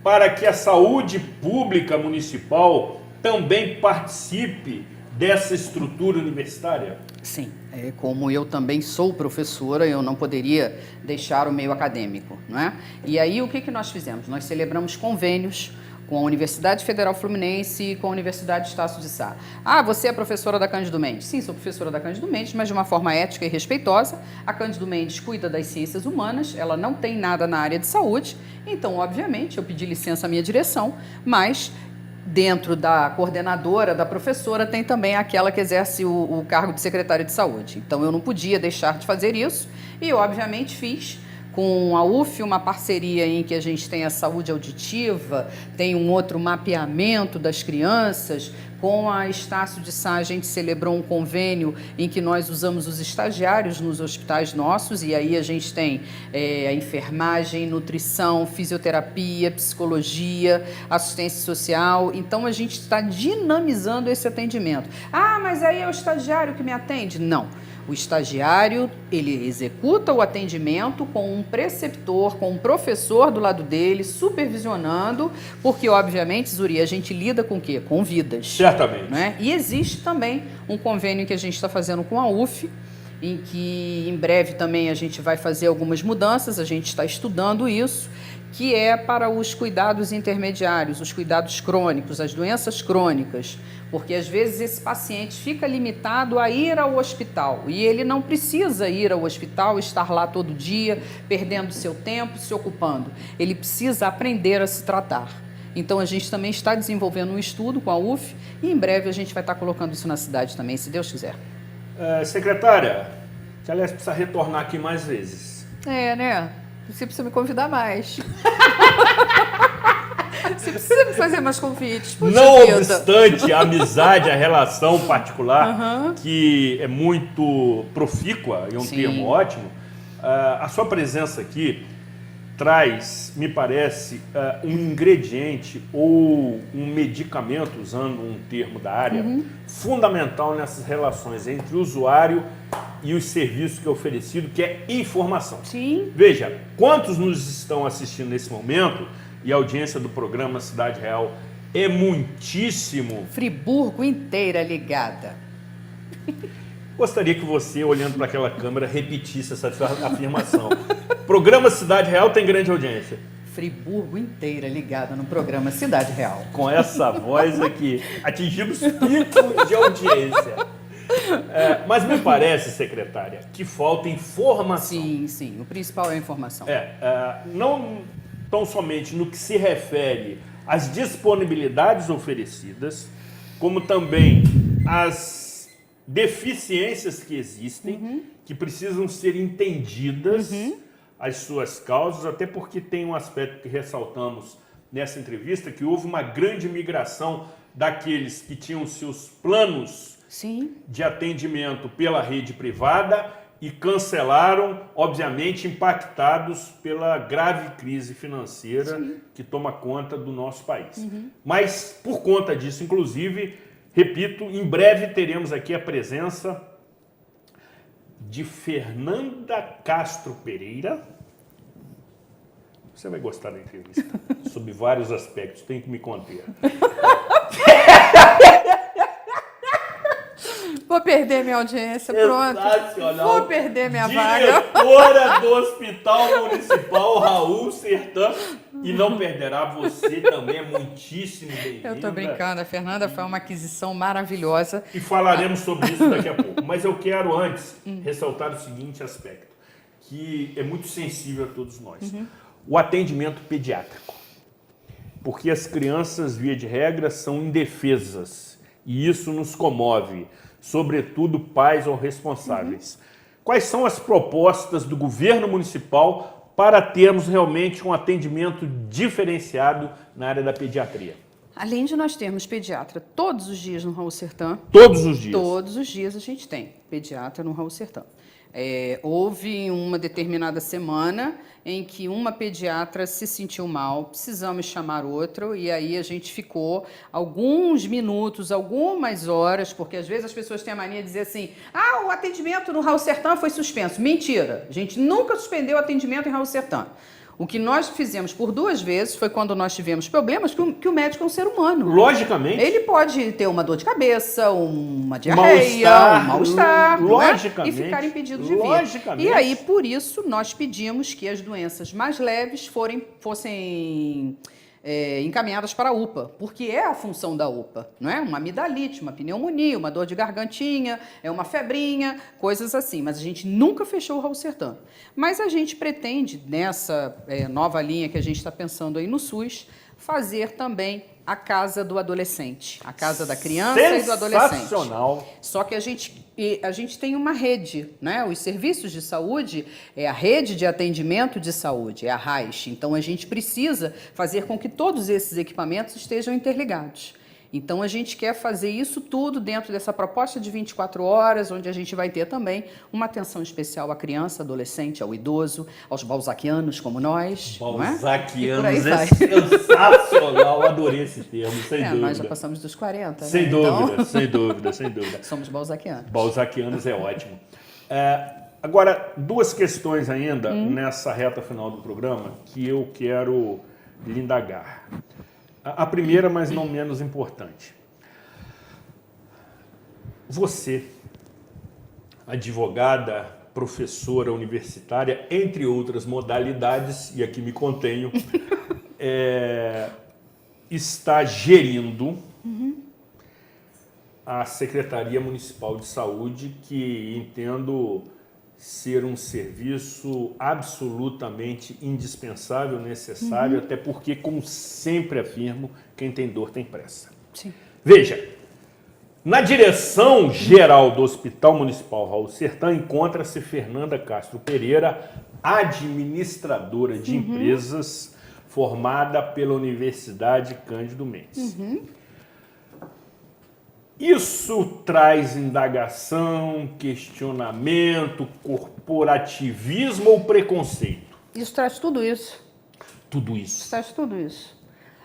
Speaker 2: para que a saúde pública municipal também participe dessa estrutura universitária?
Speaker 9: Sim, como eu também sou professora, eu não poderia deixar o meio acadêmico, não é? E aí o que nós fizemos? Nós celebramos convênios com a Universidade Federal Fluminense e com a Universidade Estácio de Sá. Ah, você é professora da Cândido Mendes? Sim, sou professora da Cândido Mendes, mas de uma forma ética e respeitosa. A Cândido Mendes cuida das ciências humanas, ela não tem nada na área de saúde, então, obviamente, eu pedi licença à minha direção, mas dentro da coordenadora, da professora, tem também aquela que exerce o cargo de secretária de saúde. Então, eu não podia deixar de fazer isso e, obviamente, fiz. Com a UF, uma parceria em que a gente tem a saúde auditiva, tem um outro mapeamento das crianças. Com a Estácio de Sá, a gente celebrou um convênio em que nós usamos os estagiários nos hospitais nossos, e aí a gente tem a enfermagem, nutrição, fisioterapia, psicologia, assistência social. Então, a gente está dinamizando esse atendimento. Ah, mas aí é o estagiário que me atende? Não. O estagiário, ele executa o atendimento com um preceptor, com um professor do lado dele, supervisionando, porque, obviamente, Zuri, a gente lida com o quê? Com vidas.
Speaker 2: Certamente.
Speaker 9: Não é? E existe também um convênio que a gente está fazendo com a UF, em que em breve também a gente vai fazer algumas mudanças, a gente está estudando isso, que é para os cuidados intermediários, os cuidados crônicos, as doenças crônicas, porque às vezes esse paciente fica limitado a ir ao hospital e ele não precisa ir ao hospital, estar lá todo dia, perdendo seu tempo, se ocupando. Ele precisa aprender a se tratar. Então, a gente também está desenvolvendo um estudo com a UF e em breve a gente vai estar colocando isso na cidade também, se Deus quiser.
Speaker 2: Secretária, que aliás precisa retornar aqui mais vezes.
Speaker 9: Né? Você precisa me convidar mais. Você precisa me que fazer mais convites. Puxa
Speaker 2: Não
Speaker 9: vida.
Speaker 2: obstante a amizade, a relação particular, que é muito profícua, é um
Speaker 9: Sim.
Speaker 2: termo ótimo, a sua presença aqui traz, me parece, um ingrediente ou um medicamento, usando um termo da área, fundamental nessas relações entre o usuário e os serviços que é oferecido, que é informação.
Speaker 9: Sim.
Speaker 2: Veja, quantos nos estão assistindo nesse momento, e a audiência do programa Cidade Real é muitíssimo.
Speaker 9: Friburgo inteira ligada.
Speaker 2: Gostaria que você, olhando para aquela câmera, repetisse essa afirmação. Programa Cidade Real tem grande audiência.
Speaker 9: Friburgo inteira ligada no programa Cidade Real.
Speaker 2: Com essa voz aqui, atingimos picos de audiência. Mas me parece, secretária, que falta informação.
Speaker 9: Sim, sim. O principal é a informação.
Speaker 2: Não tão somente no que se refere às disponibilidades oferecidas, como também às deficiências que existem, que precisam ser entendidas, as suas causas, até porque tem um aspecto que ressaltamos nessa entrevista, que houve uma grande migração daqueles que tinham seus planos de atendimento pela rede privada e cancelaram, obviamente impactados pela grave crise financeira que toma conta do nosso país. Mas, por conta disso, inclusive, repito, em breve teremos aqui a presença de Fernanda Castro Pereira. Você vai gostar da entrevista, sob vários aspectos, tem que me conter.
Speaker 9: Vou perder minha audiência, pronto. Vou perder minha vaga.
Speaker 2: Diretora do Hospital Municipal Raul Sertã. E não perderá, você também é muitíssimo bem-vinda.
Speaker 9: Eu tô brincando, a Fernanda foi uma aquisição maravilhosa.
Speaker 2: E falaremos sobre isso daqui a pouco. Mas eu quero antes ressaltar o seguinte aspecto, que é muito sensível a todos nós. O atendimento pediátrico. Porque as crianças, via de regra, são indefesas. E isso nos comove, sobretudo pais ou responsáveis. Quais são as propostas do governo municipal para termos realmente um atendimento diferenciado na área da pediatria?
Speaker 9: Além de nós termos pediatra todos os dias no Raul Sertã.
Speaker 2: Todos os dias?
Speaker 9: Todos os dias a gente tem pediatra no Raul Sertã. Houve uma determinada semana em que uma pediatra se sentiu mal, precisamos chamar outro, e aí a gente ficou alguns minutos, algumas horas, porque às vezes as pessoas têm a mania de dizer assim, o atendimento no Raul Sertã foi suspenso. Mentira, a gente nunca suspendeu o atendimento em Raul Sertã. O que nós fizemos por 2 vezes foi quando nós tivemos problemas, que o médico é um ser humano.
Speaker 2: Logicamente.
Speaker 9: Ele pode ter uma dor de cabeça, uma diarreia, um mal-estar,
Speaker 2: logicamente,
Speaker 9: e ficar impedido de vir.
Speaker 2: Logicamente.
Speaker 9: E aí, por isso, nós pedimos que as doenças mais leves fossem encaminhadas para a UPA, porque é a função da UPA, não é? Uma amidalite, uma pneumonia, uma dor de gargantinha, uma febrinha, coisas assim. Mas a gente nunca fechou o Raul Sertã. Mas a gente pretende, nessa nova linha que a gente está pensando aí no SUS, fazer também a casa do adolescente, a casa da criança e do adolescente.
Speaker 2: Sensacional.
Speaker 9: Só que a gente tem uma rede, né? Os serviços de saúde é a rede de atendimento de saúde, é a RAIS. Então a gente precisa fazer com que todos esses equipamentos estejam interligados. Então a gente quer fazer isso tudo dentro dessa proposta de 24 horas, onde a gente vai ter também uma atenção especial à criança, adolescente, ao idoso, aos balzaquianos como nós.
Speaker 2: Balzaquianos é sensacional, adorei esse termo, sem dúvida.
Speaker 9: Nós já passamos dos 40,
Speaker 2: sem
Speaker 9: né?
Speaker 2: dúvida,
Speaker 9: então...
Speaker 2: sem dúvida, sem dúvida.
Speaker 9: Somos balzaquianos.
Speaker 2: Balzaquianos é ótimo. Agora, 2 questões ainda nessa reta final do programa que eu quero lhe indagar. A primeira, mas não menos importante. Você, advogada, professora universitária, entre outras modalidades, e aqui me contenho, está gerindo a Secretaria Municipal de Saúde, que entendo ser um serviço absolutamente indispensável, necessário, até porque, como sempre afirmo, quem tem dor tem pressa.
Speaker 9: Sim.
Speaker 2: Veja, na direção geral do Hospital Municipal Raul Sertã encontra-se Fernanda Castro Pereira, administradora de empresas, formada pela Universidade Cândido Mendes. Isso traz indagação, questionamento, corporativismo ou preconceito?
Speaker 9: Isso traz tudo isso.
Speaker 2: Tudo isso.
Speaker 9: Isso traz tudo isso.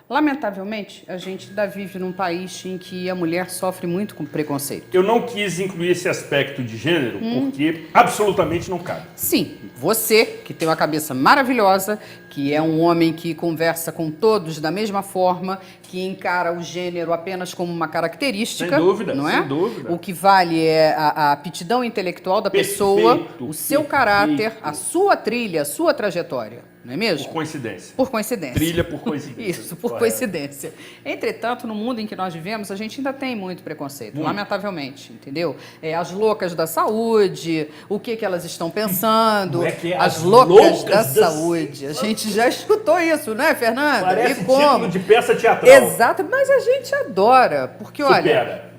Speaker 9: Lamentavelmente, a gente ainda vive num país em que a mulher sofre muito com preconceito.
Speaker 2: Eu não quis incluir esse aspecto de gênero porque absolutamente não cabe.
Speaker 9: Sim, você, que tem uma cabeça maravilhosa, que é um homem que conversa com todos da mesma forma, que encara o gênero apenas como uma característica.
Speaker 2: Sem dúvida,
Speaker 9: não é?
Speaker 2: sem dúvida.
Speaker 9: O que vale é a aptidão intelectual da pessoa, o seu caráter, a sua trilha, a sua trajetória. Não é mesmo?
Speaker 2: Por coincidência.
Speaker 9: Por coincidência.
Speaker 2: Trilha por coincidência.
Speaker 9: Isso, por
Speaker 2: Correto.
Speaker 9: coincidência. Entretanto, no mundo em que nós vivemos, a gente ainda tem muito preconceito, lamentavelmente, entendeu? As loucas da saúde, o que elas estão pensando,
Speaker 2: Como é que é?
Speaker 9: as loucas da saúde. A gente já escutou isso, né, Fernanda?
Speaker 2: Parece
Speaker 9: E como?
Speaker 2: título de peça teatral.
Speaker 9: Exato, mas a gente adora, porque olha,
Speaker 2: Supera.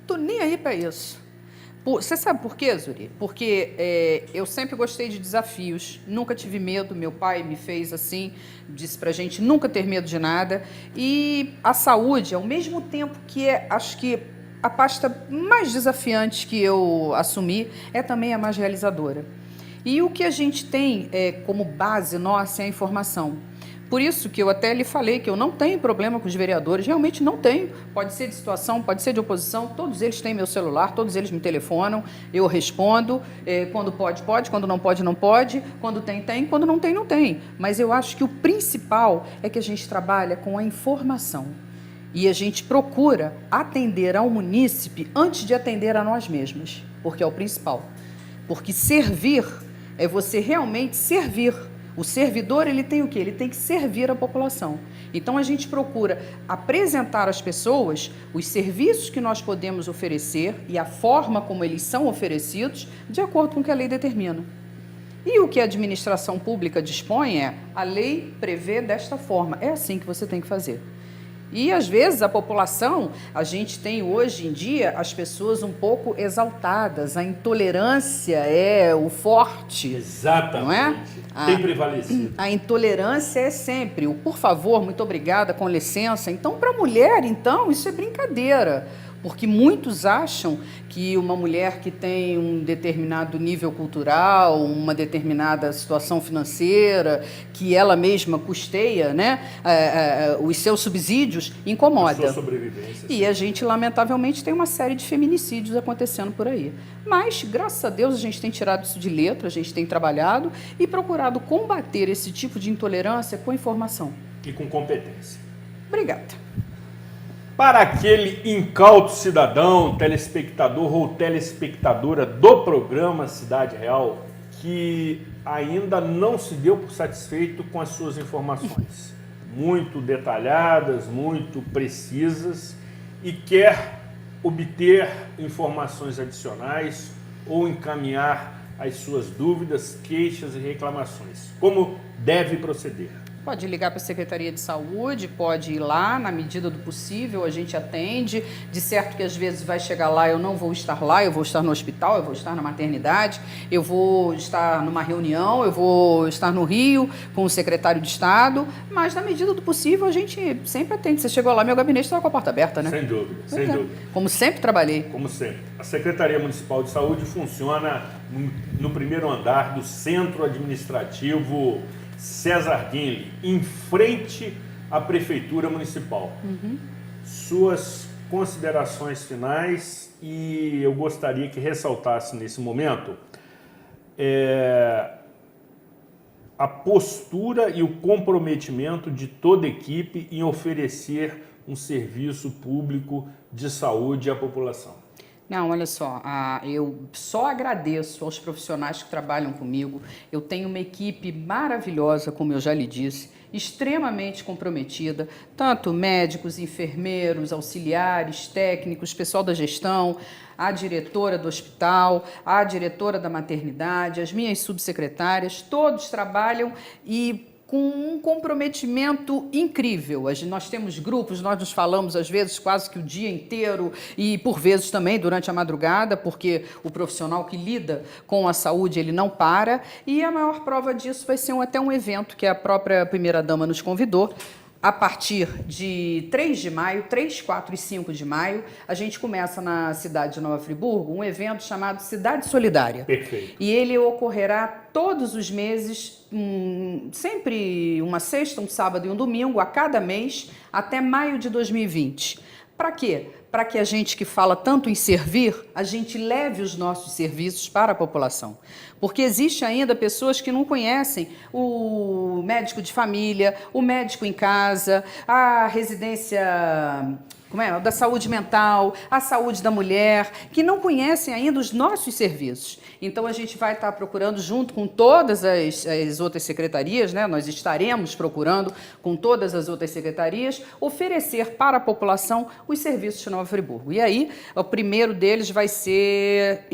Speaker 9: tô nem aí pra isso. Você sabe por quê, Zuri? Porque eu sempre gostei de desafios, nunca tive medo, meu pai me fez assim, disse pra gente nunca ter medo de nada. E a saúde, ao mesmo tempo que acho que a pasta mais desafiante que eu assumi, é também a mais realizadora. E o que a gente tem como base nossa é a informação. Por isso que eu até lhe falei que eu não tenho problema com os vereadores, realmente não tenho. Pode ser de situação, pode ser de oposição, todos eles têm meu celular, todos eles me telefonam, eu respondo, quando pode, pode, quando não pode, não pode, quando tem, tem, quando não tem, não tem. Mas eu acho que o principal é que a gente trabalha com a informação e a gente procura atender ao munícipe antes de atender a nós mesmos, porque é o principal. Porque servir é você realmente servir. O servidor, ele tem o quê? Ele tem que servir a população. Então, a gente procura apresentar às pessoas os serviços que nós podemos oferecer e a forma como eles são oferecidos, de acordo com o que a lei determina. E o que a administração pública dispõe a lei prevê desta forma. É assim que você tem que fazer. E, às vezes, a população, a gente tem hoje em dia as pessoas um pouco exaltadas, a intolerância é o forte.
Speaker 2: Exatamente.
Speaker 9: Não é?
Speaker 2: Tem prevalecido.
Speaker 9: A intolerância é sempre o por favor, muito obrigada, com licença. Então, para a mulher, então, isso é brincadeira. Porque muitos acham que uma mulher que tem um determinado nível cultural, uma determinada situação financeira, que ela mesma custeia, né, os seus subsídios, incomoda.
Speaker 2: A sua sobrevivência.
Speaker 9: E a gente, lamentavelmente, tem uma série de feminicídios acontecendo por aí. Mas, graças a Deus, a gente tem tirado isso de letra, a gente tem trabalhado e procurado combater esse tipo de intolerância com informação.
Speaker 2: E com competência.
Speaker 9: Obrigada.
Speaker 2: Para aquele incauto cidadão, telespectador ou telespectadora do programa Cidade Real, que ainda não se deu por satisfeito com as suas informações, muito detalhadas, muito precisas, e quer obter informações adicionais ou encaminhar as suas dúvidas, queixas e reclamações. Como deve proceder?
Speaker 9: Pode ligar para a Secretaria de Saúde, pode ir lá, na medida do possível, a gente atende. De certo que às vezes vai chegar lá, eu não vou estar lá, eu vou estar no hospital, eu vou estar na maternidade, eu vou estar numa reunião, eu vou estar no Rio com o secretário de Estado, mas na medida do possível a gente sempre atende. Você chegou lá, meu gabinete estava com a porta aberta, né?
Speaker 2: Sem dúvida, sem dúvida.
Speaker 9: Como sempre trabalhei.
Speaker 2: Como sempre. A Secretaria Municipal de Saúde funciona no primeiro andar do Centro Administrativo César Guinle, em frente à Prefeitura Municipal. Suas considerações finais, e eu gostaria que ressaltasse nesse momento a postura e o comprometimento de toda a equipe em oferecer um serviço público de saúde à população.
Speaker 9: Não, olha só, eu só agradeço aos profissionais que trabalham comigo. Eu tenho uma equipe maravilhosa, como eu já lhe disse, extremamente comprometida, tanto médicos, enfermeiros, auxiliares, técnicos, pessoal da gestão, a diretora do hospital, a diretora da maternidade, as minhas subsecretárias, todos trabalham e com um comprometimento incrível. Nós temos grupos, nós nos falamos às vezes quase que o dia inteiro e por vezes também durante a madrugada, porque o profissional que lida com a saúde, ele não para, e a maior prova disso vai ser até um evento que a própria primeira-dama nos convidou. A partir de 3 de maio, 3, 4 e 5 de maio, a gente começa na cidade de Nova Friburgo um evento chamado Cidade Solidária.
Speaker 2: Perfeito.
Speaker 9: E ele ocorrerá todos os meses, sempre uma sexta, um sábado e um domingo, a cada mês, até maio de 2020. Para quê? Para que a gente que fala tanto em servir, a gente leve os nossos serviços para a população. Porque existe ainda pessoas que não conhecem o médico de família, o médico em casa, a residência da saúde mental, a saúde da mulher, que não conhecem ainda os nossos serviços. Então, a gente vai estar procurando, junto com todas as outras secretarias, né? Nós estaremos procurando, com todas as outras secretarias, oferecer para a população os serviços de Nova Friburgo. E aí, o primeiro deles vai ser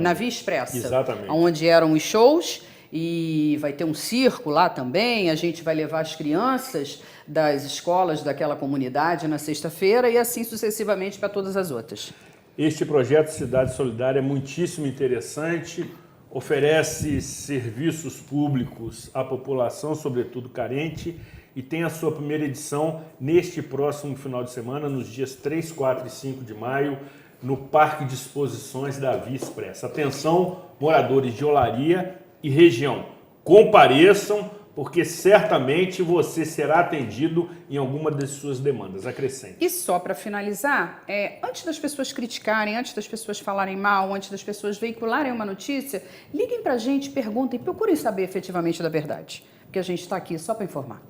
Speaker 9: na Via Expressa,
Speaker 2: exatamente,
Speaker 9: onde eram os shows, e vai ter um circo lá também. A gente vai levar as crianças das escolas daquela comunidade na sexta-feira e assim sucessivamente para todas as outras.
Speaker 2: Este projeto Cidade Solidária é muitíssimo interessante, oferece serviços públicos à população, sobretudo carente, e tem a sua primeira edição neste próximo final de semana, nos dias 3, 4 e 5 de maio, no Parque de Exposições da Via Expressa. Atenção, moradores de Olaria e região, compareçam, porque certamente você será atendido em alguma das suas demandas. Acrescente.
Speaker 9: E só para finalizar, antes das pessoas criticarem, antes das pessoas falarem mal, antes das pessoas veicularem uma notícia, liguem para a gente, perguntem, procurem saber efetivamente da verdade, porque a gente está aqui só para informar.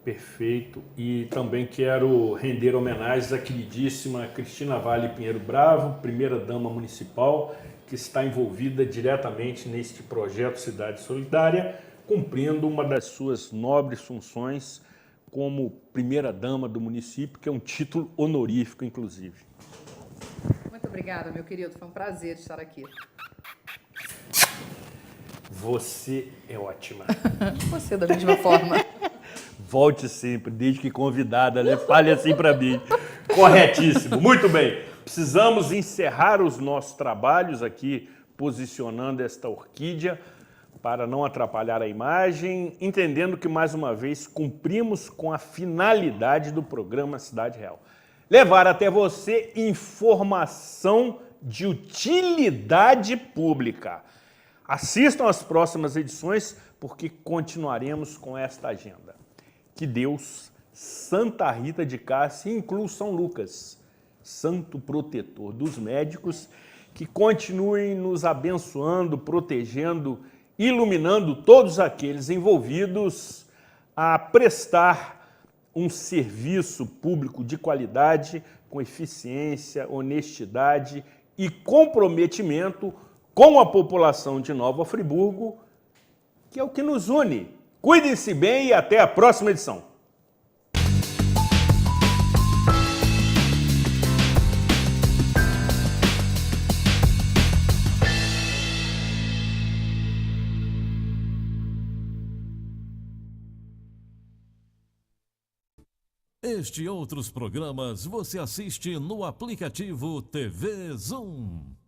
Speaker 2: Perfeito. E também quero render homenagens à queridíssima Cristina Vale Pinheiro Bravo, primeira-dama municipal, que está envolvida diretamente neste projeto Cidade Solidária, cumprindo uma das suas nobres funções como primeira-dama do município, que é um título honorífico, inclusive.
Speaker 9: Muito obrigada, meu querido. Foi um prazer estar aqui.
Speaker 2: Você é ótima.
Speaker 9: Você da mesma forma.
Speaker 2: Volte sempre, desde que convidada, né? Fale assim para mim. Corretíssimo. Muito bem. Precisamos encerrar os nossos trabalhos aqui, posicionando esta orquídea, para não atrapalhar a imagem, entendendo que, mais uma vez, cumprimos com a finalidade do programa Cidade Real. Levar até você informação de utilidade pública. Assistam às próximas edições, porque continuaremos com esta agenda. Que Deus, Santa Rita de Cássia, inclua São Lucas, santo protetor dos médicos, que continuem nos abençoando, protegendo, iluminando todos aqueles envolvidos a prestar um serviço público de qualidade, com eficiência, honestidade e comprometimento com a população de Nova Friburgo, que é o que nos une. Cuidem-se bem e até a próxima edição.
Speaker 10: Este e outros programas você assiste no aplicativo TV Zoom.